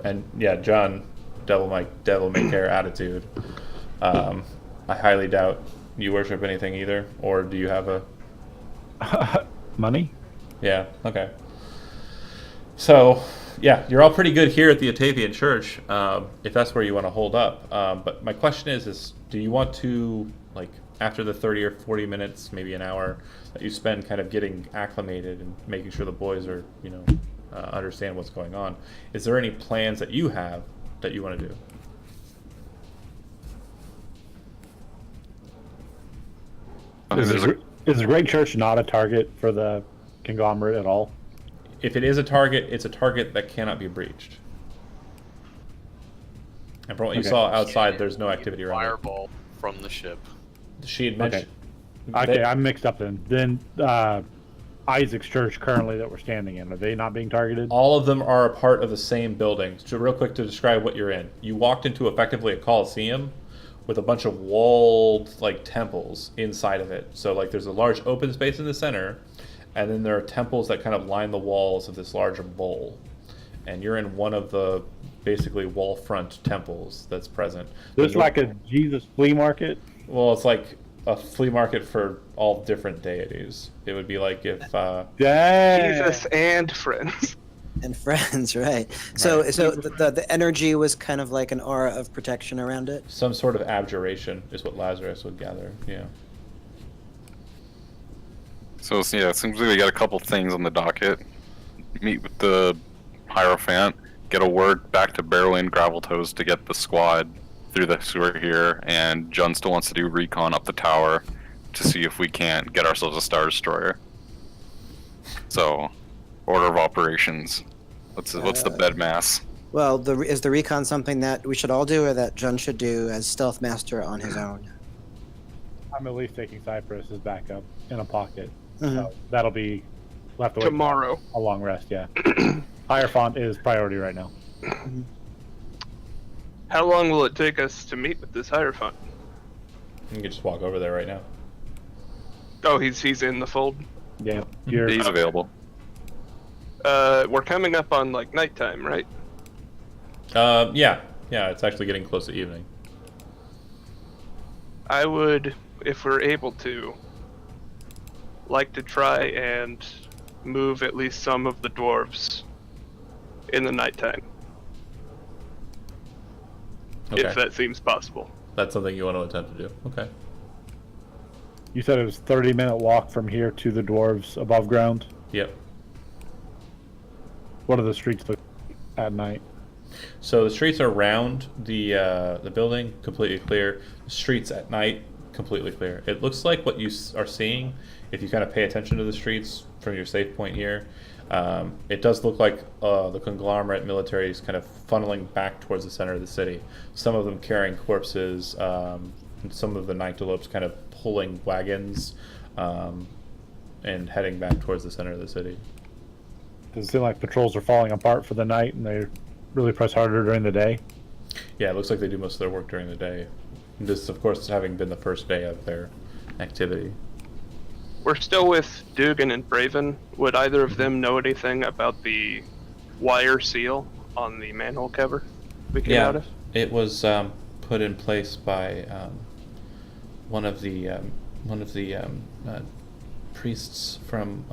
And yeah, John, devil may care attitude. I highly doubt you worship anything either, or do you have a money? Yeah. Okay. So, yeah, you're all pretty good here at the Atavian Church, if that's where you want to hold up. But my question is do you want to, like, after the 30 or 40 minutes, maybe an hour, that you spend kind of getting acclimated and making sure the boys are, understand what's going on. Is there any plans that you have that you want to do? I think there's Is the Great Church not a target for the conglomerate at all? If it is a target, it's a target that cannot be breached. And from what you Okay. saw outside, there's no activity around it. Fireball from the ship. She had mentioned. Okay, I'm mixed up then. Then Isaac's church currently that we're standing in, are they not being targeted? All of them are a part of the same building. So real quick to describe what you're in. You walked into effectively a coliseum with a bunch of walled like temples inside of it. So like there's a large open space in the center, and then there are temples that kind of line the walls of this larger bowl. And you're in one of the basically wall front temples that's present. This is like a Jesus flea market? Well, it's like a flea market for all different deities. It would be like if Dang. Jesus and friends. And friends, right? So the energy was kind of like an aura of protection around it. some sort of abjuration is what Lazarus would gather. Yeah. So yeah, it seems like we got a couple things on the docket. Meet with the Hierophant, get a word back to Barrowly and Graveltoes to get the squad through the sewer here, and Jun still wants to do recon up the tower to see if we can't get ourselves a Star Destroyer. So, order of operations. What's the bed mass? Well, is the recon something that we should all do, or that Jun should do as stealth master on his own? I'm at least taking Cypress as backup in a pocket. Mhm. So that'll be left away Tomorrow. a long rest, yeah. Hierophant is priority right now. How long will it take us to meet with this Hierophant? You can just walk over there right now. Oh, he's in the fold. Yeah, you're He's available. We're coming up on like nighttime, right? Yeah, it's actually getting close to evening. I would, if we're able to, like to try and move at least some of the dwarves in the nighttime, Okay, if that seems possible. that's something you want to attempt to do. Okay. You said it was 30-minute walk from here to the dwarves above ground. Yep. What do the streets look at night? So the streets around the building completely clear. The streets at night completely clear. It looks like what you are seeing, if you kind of pay attention to the streets from your safe point here, it does look like the conglomerate military is kind of funneling back towards the center of the city. Some of them carrying corpses, and some of the Nyctalopes kind of pulling wagons and heading back towards the center of the city. Does it seem like patrols are falling apart for the night and they really press harder during the day? Yeah, it looks like they do most of their work during the day. This, of course, having been the first day of their activity. We're still with Dugan and Braven. Would either of them know anything about the wire seal on the manhole cover we came out of? It was put in place by one of the priests from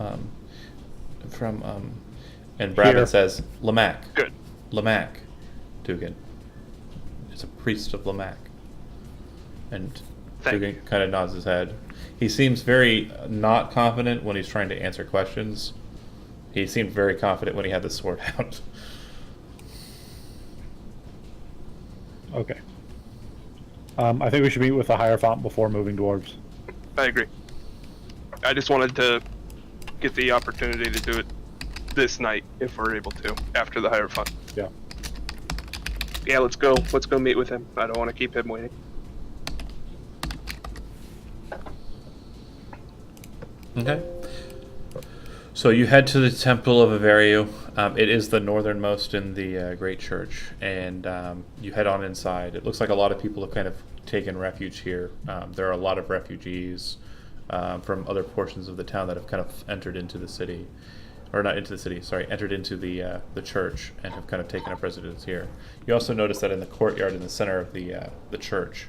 and Brabin Here. says Lamac. Good. Lamac, Dugan. It's a priest of Lamac. And Thank Dugan you. kind of nods his head. He seems very not confident when he's trying to answer questions. He seemed very confident when he had the sword out. Okay. I think we should meet with the Hierophant before moving dwarves. I agree. I just wanted to get the opportunity to do it this night, if we're able to, after the Hierophant. Yeah. Yeah, let's go. Let's go meet with him. I don't want to keep him waiting. Okay. So you head to the Temple of Averio. It is the northernmost in the Great Church, and you head on inside. It looks like a lot of people have kind of taken refuge here. There are a lot of refugees from other portions of the town that have kind of entered into the city, or not into the city, sorry, entered into the church and have kind of taken up residence here. You also notice that in the courtyard in the center of the church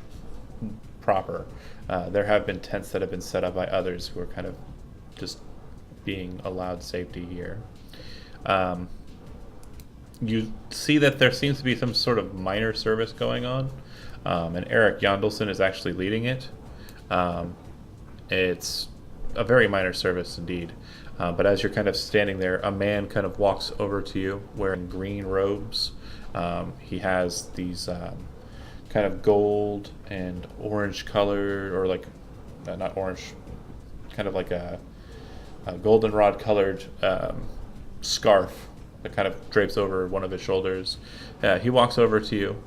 proper, there have been tents that have been set up by others who are kind of just being allowed safety here. You see that there seems to be some sort of minor service going on, and Eric Yondelson is actually leading it. It's a very minor service indeed. But as you're kind of standing there, a man kind of walks over to you wearing green robes. He has these kind of gold and orange colored, or like, not orange, kind of like a goldenrod colored scarf that kind of drapes over one of his shoulders. He walks over to you,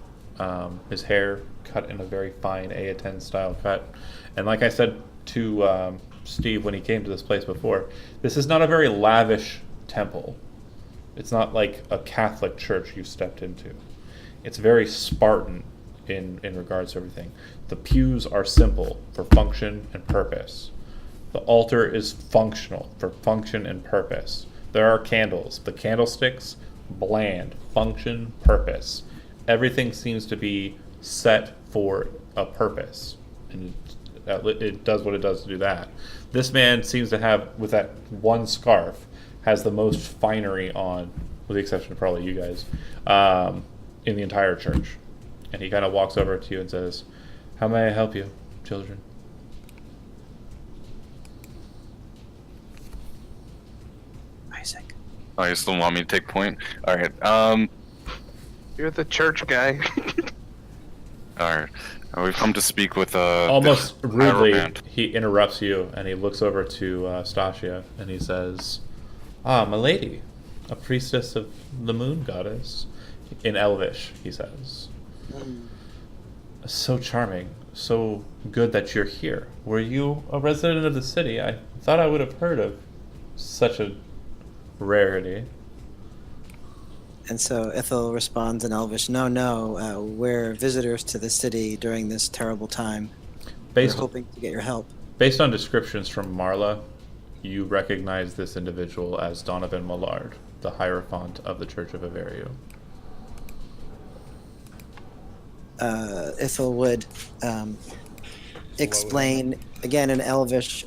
his hair cut in a very fine A10 style cut. And like I said to Steve when he came to this place before, this is not a very lavish temple. It's not like a Catholic church you stepped into. It's very Spartan in regards to everything. The pews are simple for function and purpose. The altar is functional for function and purpose. There are candles. The candlesticks, bland, function, purpose. Everything seems to be set for a purpose. And it does what it does to do that. This man seems to have, with that one scarf, has the most finery on, with the exception of probably you guys, in the entire church. And he kind of walks over to you and says, "How may I help you, children?" Isaac. Oh, you still want me to take point? All right. You're the church guy. All right. We've come to speak with Almost the rudely, hierophant. he interrupts you and he looks over to Stasia and he says, "Ah, milady, a priestess of the moon goddess." In Elvish, he says. "So charming, so good that you're here. Were you a resident of the city? I thought I would have heard of such a rarity." And so Ithil responds in Elvish, no, we're visitors to the city during this terrible time. We're hoping to get your help. Based on descriptions from Marla, you recognize this individual as Donovan Millard, the Hierophant of the Church of Averio. Ithil would explain, again in Elvish,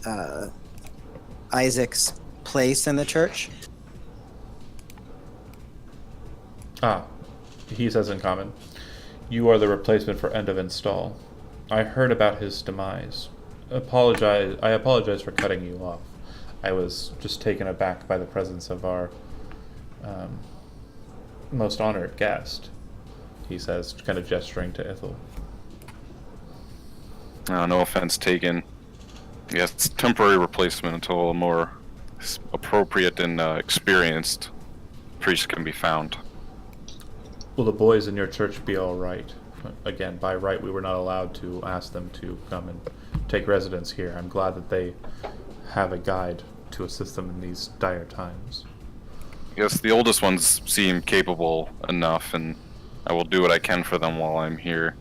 Isaac's place in the church. Ah, he says in common, "You are the replacement for End of Install. I heard about his demise. I apologize for cutting you off. I was just taken aback by the presence of our most honored guest," he says, kind of gesturing to Ithil. No offense taken. Yes, it's temporary replacement until a more appropriate and experienced priest can be found. "Will the boys in your church be all right?" Again, by right, we were not allowed to ask them to come and take residence here. I'm glad that they have a guide to assist them in these dire times. Yes, the oldest ones seem capable enough, and I will do what I can for them while I'm here.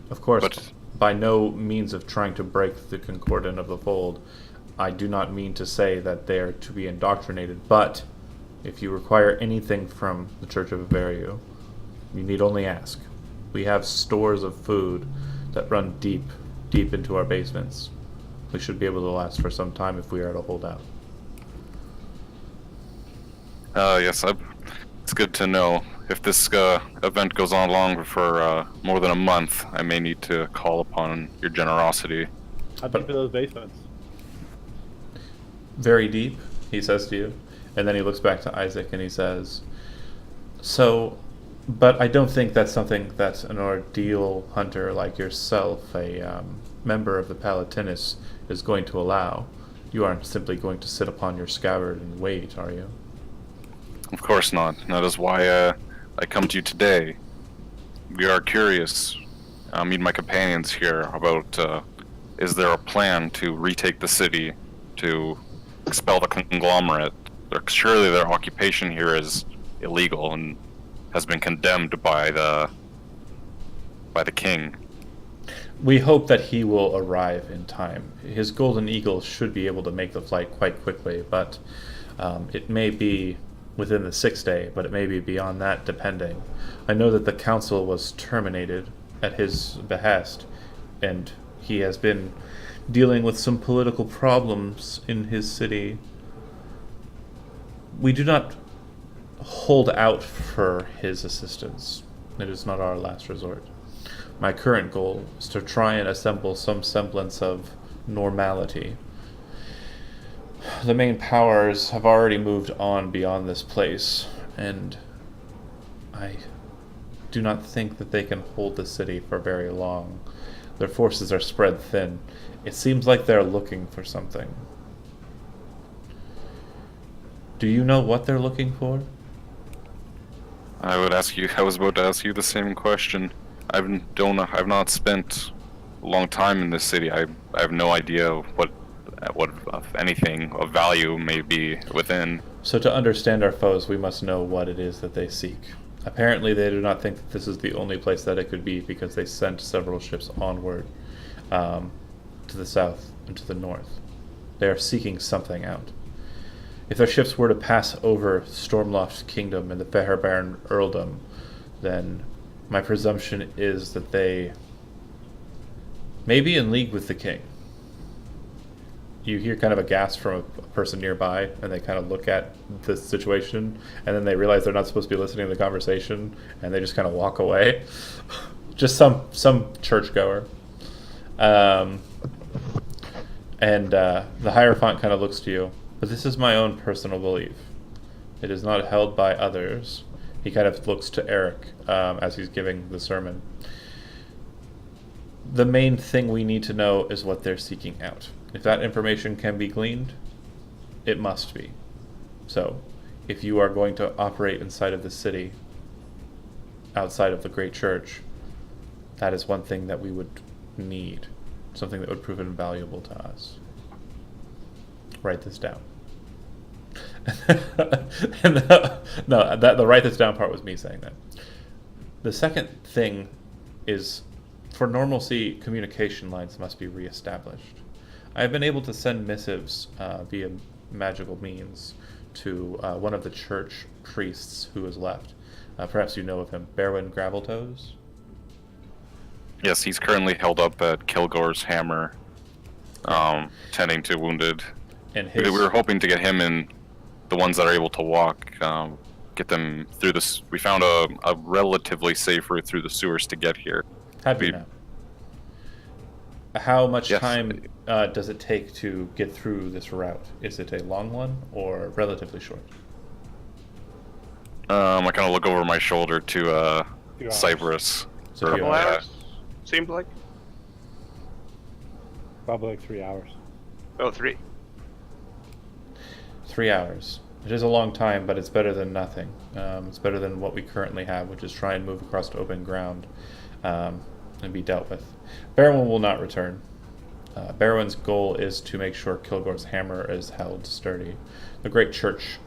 Of course, But- by no means of trying to break the concordant of the fold, I do not mean to say that they are to be indoctrinated, but if you require anything from the Church of Averio, you need only ask. We have stores of food that run deep, deep into our basements. We should be able to last for some time if we are to hold out. Yes, it's good to know. If this event goes on longer for more than a month, I may need to call upon your generosity. How deep are those basements? Very deep, he says to you. And then he looks back to Isaac and he says, but I don't think that's something that an ordeal hunter like yourself, a member of the Palatinus, is going to allow. You aren't simply going to sit upon your scabbard and wait, are you? Of course not. That is why I come to you today. We are curious, me and my companions here, about is there a plan to retake the city, to expel the conglomerate? Surely their occupation here is illegal and has been condemned by the king. We hope that he will arrive in time. His Golden Eagle should be able to make the flight quite quickly, but it may be within the 6th day, but it may be beyond that, depending. I know that the council was terminated at his behest, and he has been dealing with some political problems in his city. We do not hold out for his assistance. It is not our last resort. My current goal is to try and assemble some semblance of normality. the main powers have already moved on beyond this place, and I do not think that they can hold the city for very long. Their forces are spread thin. It seems like they're looking for something. Do you know what they're looking for? I was about to ask you the same question. I've not spent a long time in this city. I have no idea what if anything of value may be within. So to understand our foes, we must know what it is that they seek. Apparently they do not think that this is the only place that it could be, because they sent several ships onward to the south and to the north. They are seeking something out. If their ships were to pass over Stormloft's kingdom and the Fairbairn earldom, then my presumption is that they may be in league with the king. You hear kind of a gasp from a person nearby, and they kind of look at the situation, and then they realize they're not supposed to be listening to the conversation, and they just kind of walk away. Just some churchgoer. And the Hierophant kind of looks to you. But this is my own personal belief. It is not held by others. He kind of looks to Eric as he's giving the sermon. The main thing we need to know is what they're seeking out. If that information can be gleaned, it must be. So, if you are going to operate inside of the city, outside of the great church, that is one thing that we would need. Something that would prove invaluable to us. Write this down. And the write this down part was me saying that. The second thing is, for normalcy, communication lines must be reestablished. I have been able to send missives via magical means to one of the church priests who is left. Perhaps you know of him, Berwyn Graveltoes? Yes, he's currently held up at Kilgore's Hammer, tending to wounded. And We were hoping to get him in, the ones that are able to walk, get them through this. We found a relatively safe route through the sewers to get here. Have you now? How much Yes. time does it take to get through this route? Is it a long one or relatively short? I kind of look over my shoulder to 2 hours. Cyprus. So Or- you Couple are- hours, seemed like. Probably like 3 hours. Oh, 3. 3 hours. It is a long time, but it's better than nothing. It's better than what we currently have, which is try and move across to open ground and be dealt with. Berwyn will not return. Berwyn's goal is to make sure Kilgore's Hammer is held sturdy. The great church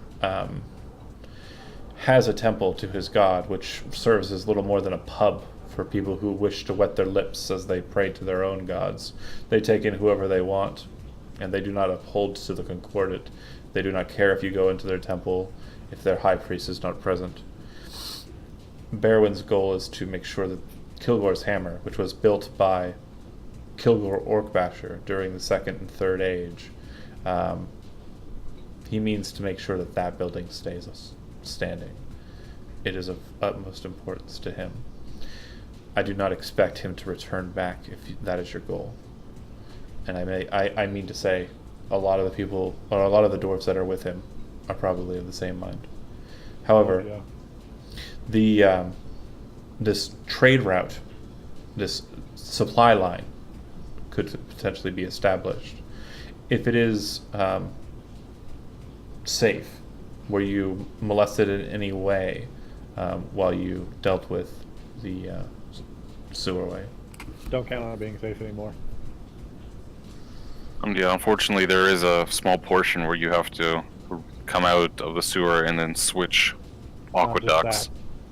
has a temple to his god, which serves as little more than a pub for people who wish to wet their lips as they pray to their own gods. They take in whoever they want, and they do not uphold to the concordat. They do not care if you go into their temple if their high priest is not present. Berwyn's goal is to make sure that Kilgore's Hammer, which was built by Kilgore Orkbasher during the Second and Third Age, he means to make sure that that building stays standing. It is of utmost importance to him. I do not expect him to return back if that is your goal. And I mean to say, a lot of the people, or a lot of the dwarves that are with him, are probably of the same mind. However, Yeah. this trade route, this supply line, could potentially be established if it is safe. Were you molested in any way while you dealt with the sewerway? Don't count on it being safe anymore. Yeah, unfortunately, there is a small portion where you have to come out of the sewer and then switch Not just aqueducts.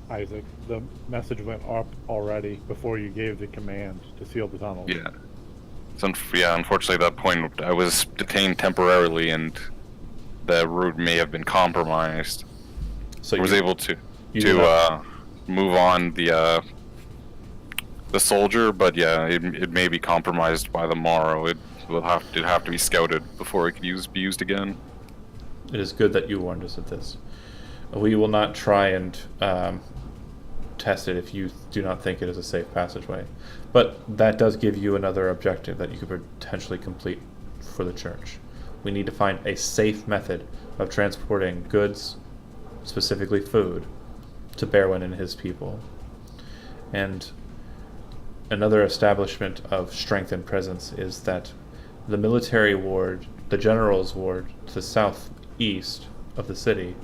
that, Isaac, the message went up already before you gave the command to seal the tunnel. Yeah. So, yeah, unfortunately, at that point, I was detained temporarily, and the route may have been compromised. So I was able to you did not- move on the soldier, but yeah, it may be compromised by the morrow. It'd have to be scouted before it could be used again. It is good that you warned us of this. We will not try and test it if you do not think it is a safe passageway. But that does give you another objective that you could potentially complete for the church. we need to find a safe method of transporting goods, specifically food, to Berwyn and his people. And another establishment of strength and presence is that the military ward, the general's ward, to the southeast of the city,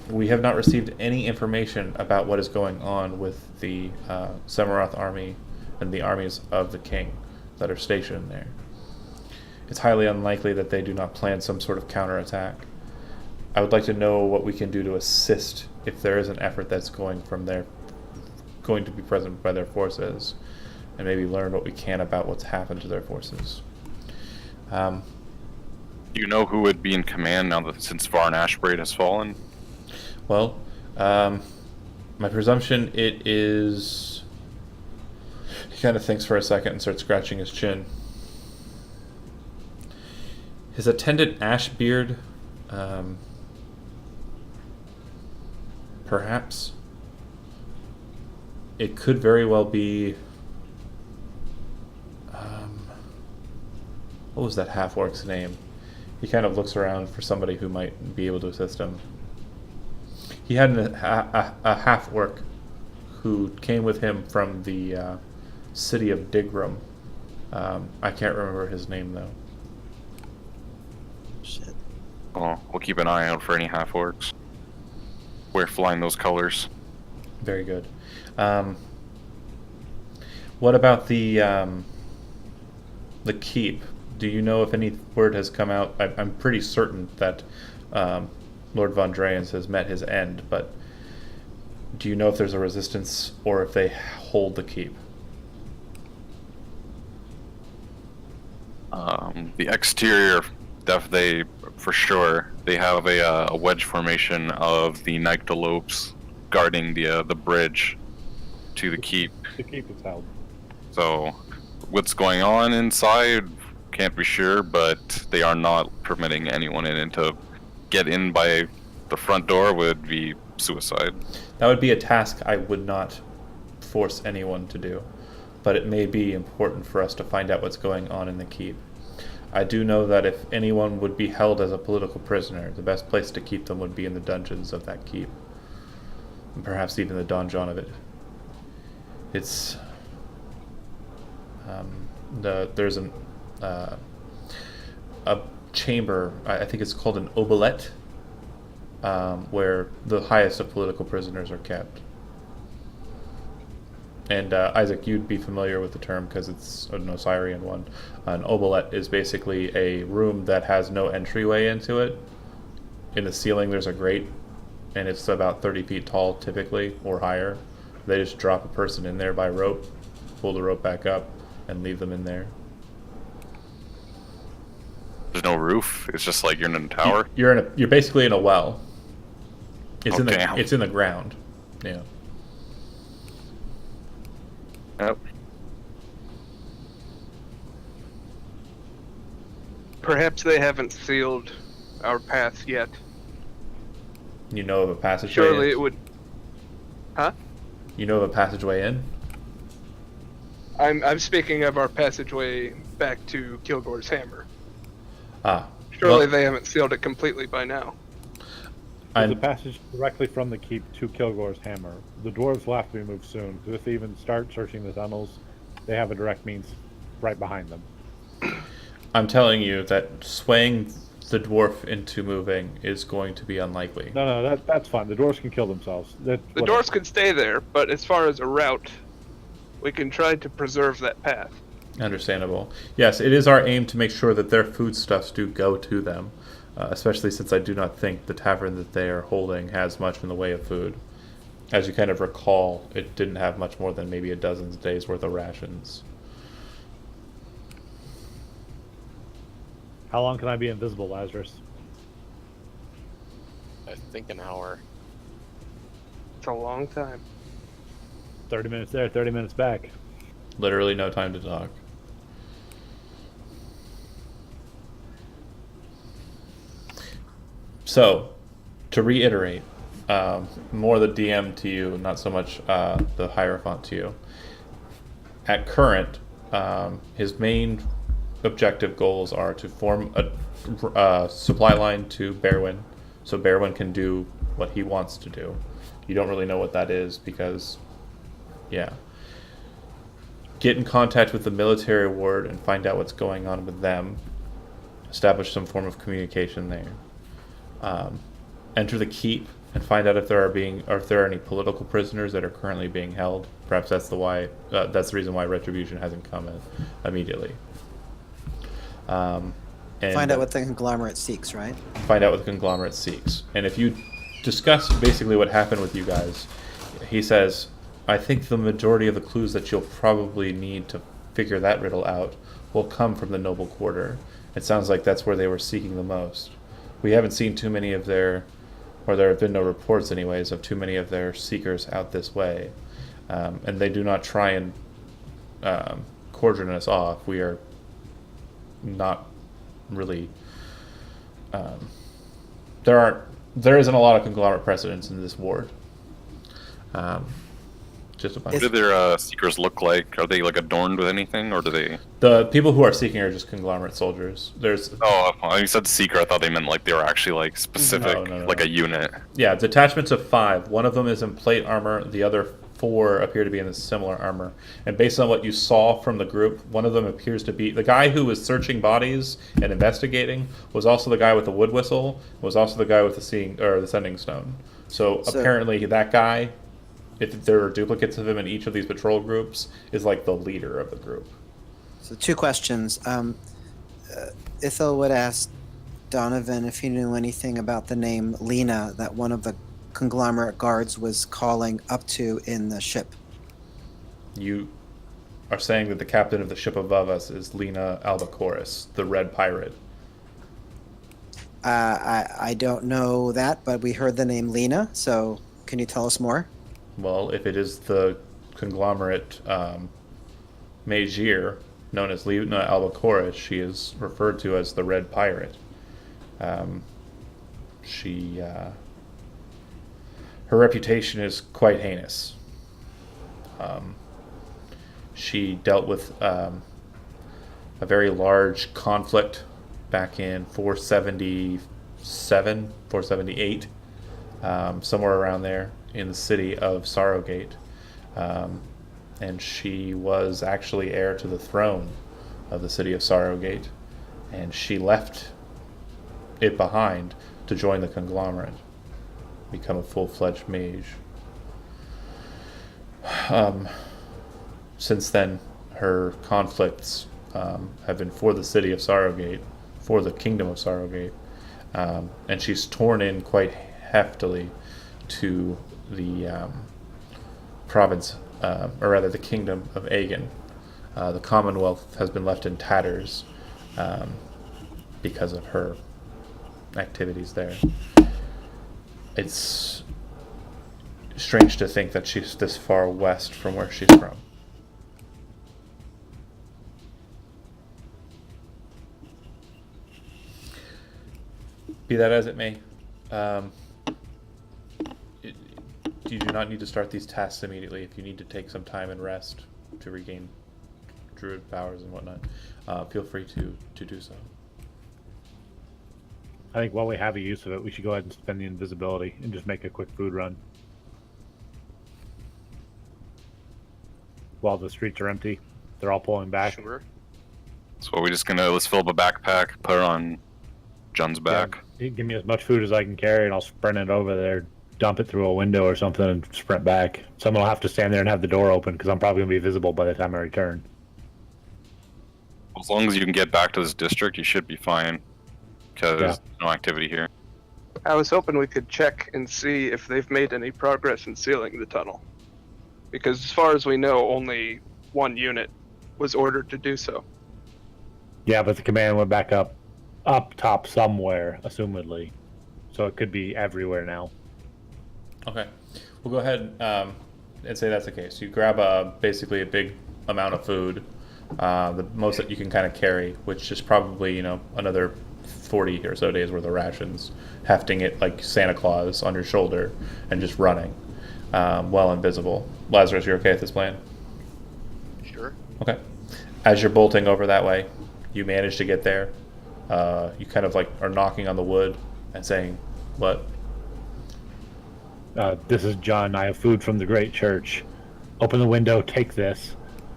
we have not received any information about what is going on with the Semaroth army and the armies of the king that are stationed there. It's highly unlikely that they do not plan some sort of counterattack. I would like to know what we can do to assist if there is an effort that's going to be present by their forces, and maybe learn what we can about what's happened to their forces. Do you know who would be in command now that since Varn Ashbraid has fallen? Well, my presumption it is... He kind of thinks for a second and starts scratching his chin. His attendant Ashbeard, perhaps. It could very well be... what was that half-orc's name? He kind of looks around for somebody who might be able to assist him. He had a half-orc who came with him from the city of Digram. I can't remember his name, though. Shit. Oh, we'll keep an eye out for any half-orcs. We're flying those colors. Very good. What about the keep? Do you know if any word has come out? I'm pretty certain that Lord Von Dreyens has met his end, but do you know if there's a resistance or if they hold the keep? The exterior, they for sure, they have a wedge formation of the Nyctalopes guarding the bridge to the keep. The keep is held. So, what's going on inside, can't be sure, but they are not permitting anyone in, and to get in by the front door would be suicide. That would be a task I would not force anyone to do, but it may be important for us to find out what's going on in the keep. I do know that if anyone would be held as a political prisoner, the best place to keep them would be in the dungeons of that keep, and perhaps even the donjon of it. It's there's a chamber, I think it's called an obolette, where the highest of political prisoners are kept. And Isaac, you'd be familiar with the term because it's an Osirian one. An obolette is basically a room that has no entryway into it. In the ceiling there's a grate, and it's about 30 feet tall typically, or higher. They just drop a person in there by rope, pull the rope back up, and leave them in there. There's no roof. It's just like you're in a tower. You're basically in a well. It's damn. It's in the ground. Yeah. Yep. Perhaps they haven't sealed our path yet. You know of a passageway Surely in? it would. Huh? You know of a passageway in? I'm speaking of our passageway back to Kilgore's Hammer. Ah. Surely well, they haven't sealed it completely by now. There's a passage directly from the keep to Kilgore's Hammer. The dwarves will have to be moved soon, because if they even start searching the tunnels, they have a direct means right behind them. I'm telling you that swaying the dwarf into moving is going to be unlikely. No, that's fine. The dwarves can kill themselves. The dwarves can stay there, but as far as a route, we can try to preserve that path. Understandable. Yes, it is our aim to make sure that their foodstuffs do go to them, especially since I do not think the tavern that they are holding has much in the way of food. As you kind of recall, it didn't have much more than maybe a dozen days worth of rations. How long can I be invisible, Lazarus? I think an hour. It's a long time. 30 minutes there, 30 minutes back. Literally no time to talk. So, to reiterate, more the DM to you, not so much the Hierophant to you. At current, his main objective goals are to form a supply line to Berwyn, so Berwyn can do what he wants to do. You don't really know what that is because, yeah. Get in contact with the military ward and find out what's going on with them. Establish some form of communication there. Enter the keep and find out if there are any political prisoners that are currently being held. Perhaps that's the reason why retribution hasn't come in immediately. And Find out what the conglomerate seeks, right? Find out what the conglomerate seeks. And if you discuss basically what happened with you guys, he says, I think the majority of the clues that you'll probably need to figure that riddle out will come from the noble quarter. It sounds like that's where they were seeking the most. We haven't seen too many of their, or there have been no reports anyways, of too many of their seekers out this way. And they do not try and cordon us off. We are not really... there isn't a lot of conglomerate precedents in this ward. Just a bunch. What do their seekers look like? Are they like adorned with anything, or do they? The people who are seeking are just conglomerate soldiers. There's you said seeker. I thought they meant like they were actually like specific, No. like a unit. yeah, detachments of 5. One of them is in plate armor. The other 4 appear to be in a similar armor. And based on what you saw from the group, one of them appears to be the guy who was searching bodies and investigating. Was also the guy with the wood whistle. Was also the guy with the sending stone. So apparently that guy, if there are duplicates of him in each of these patrol groups, is like the leader of the group. So 2 questions. Ithil would ask Donovan if he knew anything about the name Lena that one of the conglomerate guards was calling up to in the ship. You are saying that the captain of the ship above us is Lena Albacoris, the Red Pirate. I don't know that, but we heard the name Lena, so can you tell us more? Well, if it is the conglomerate Magier, known as Lena Albacoris, she is referred to as the Red Pirate. Her reputation is quite heinous. She dealt with a very large conflict back in 477, 478, somewhere around there, in the city of Sorrowgate. And she was actually heir to the throne of the city of Sorrowgate. And she left it behind to join the conglomerate, become a full-fledged mage. Since then, her conflicts have been for the city of Sorrowgate, for the kingdom of Sorrowgate, and she's torn in quite heftily to the province, or rather the kingdom of Aegon. The Commonwealth has been left in tatters because of her activities there. It's strange to think that she's this far west from where she's from. Be that as it may, you do not need to start these tasks immediately. If you need to take some time and rest to regain druid powers and whatnot, feel free to do so. I think while we have a use of it, we should go ahead and spend the invisibility and just make a quick food run. While the streets are empty, they're all pulling back. Sure. So we're just let's fill up a backpack, put it on John's back. Yeah, give me as much food as I can carry, and I'll sprint it over there, dump it through a window or something, and sprint back. Someone will have to stand there and have the door open, because I'm probably going to be visible by the time I return. As long as you can get back to this district, you should be fine. Because there's no activity here. I was hoping we could check and see if they've made any progress in sealing the tunnel. Because as far as we know, only one unit was ordered to do so. Yeah, but the command went back up top somewhere, assumedly. So it could be everywhere now. Okay. We'll go ahead and say that's the case. You grab basically a big amount of food, the most that you can kind of carry, which is probably, another 40 or so days worth of rations, hefting it like Santa Claus on your shoulder and just running, well invisible. Lazarus, you're okay with this plan? Sure. Okay. As you're bolting over that way, You manage to get there. You kind of like are knocking on the wood and saying, "What?" This is John. I have food from the great church. Open the window, take this.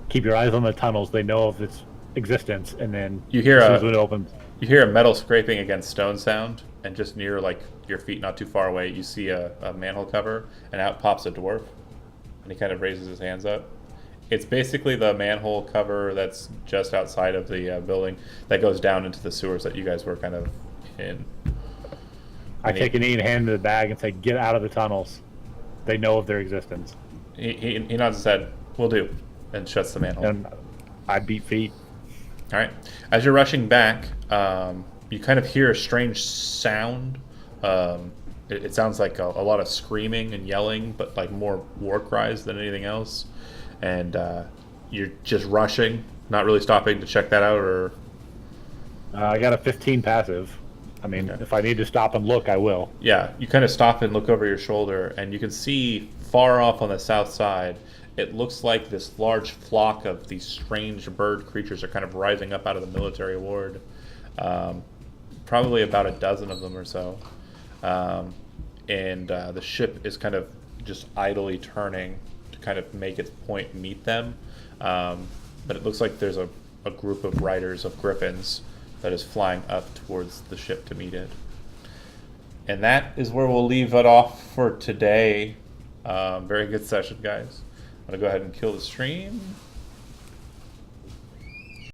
Keep your eyes on the tunnels. They know of its existence, and then You hear as soon a- as the window opens, You hear a metal scraping against stone sound, and just near like your feet, not too far away, you see a manhole cover, and out pops a dwarf, and he kind of raises his hands up. It's basically the manhole cover that's just outside of the building that goes down into the sewers that you guys were kind of in. I take an E and hand him the bag and say, "Get out of the tunnels." They know of their existence, He nods his head. "Will do," and shuts the manhole. and I beat feet. All right. As you're rushing back, you kind of hear a strange sound. It sounds like a lot of screaming and yelling, but like more war cries than anything else. And you're just rushing, not really stopping to check that out, or I got a 15 passive. I mean, Okay. if I need to stop and look, I will. yeah, you kind of stop and look over your shoulder, and you can see far off on the south side. It looks like this large flock of these strange bird creatures are kind of rising up out of the military ward. Probably about a dozen of them or so. And the ship is kind of just idly turning to kind of make its point and meet them. But it looks like there's a group of riders of griffins that is flying up towards the ship to meet it. And that is where we'll leave it off for today. Very good session, guys. I'm going to go ahead and kill the stream.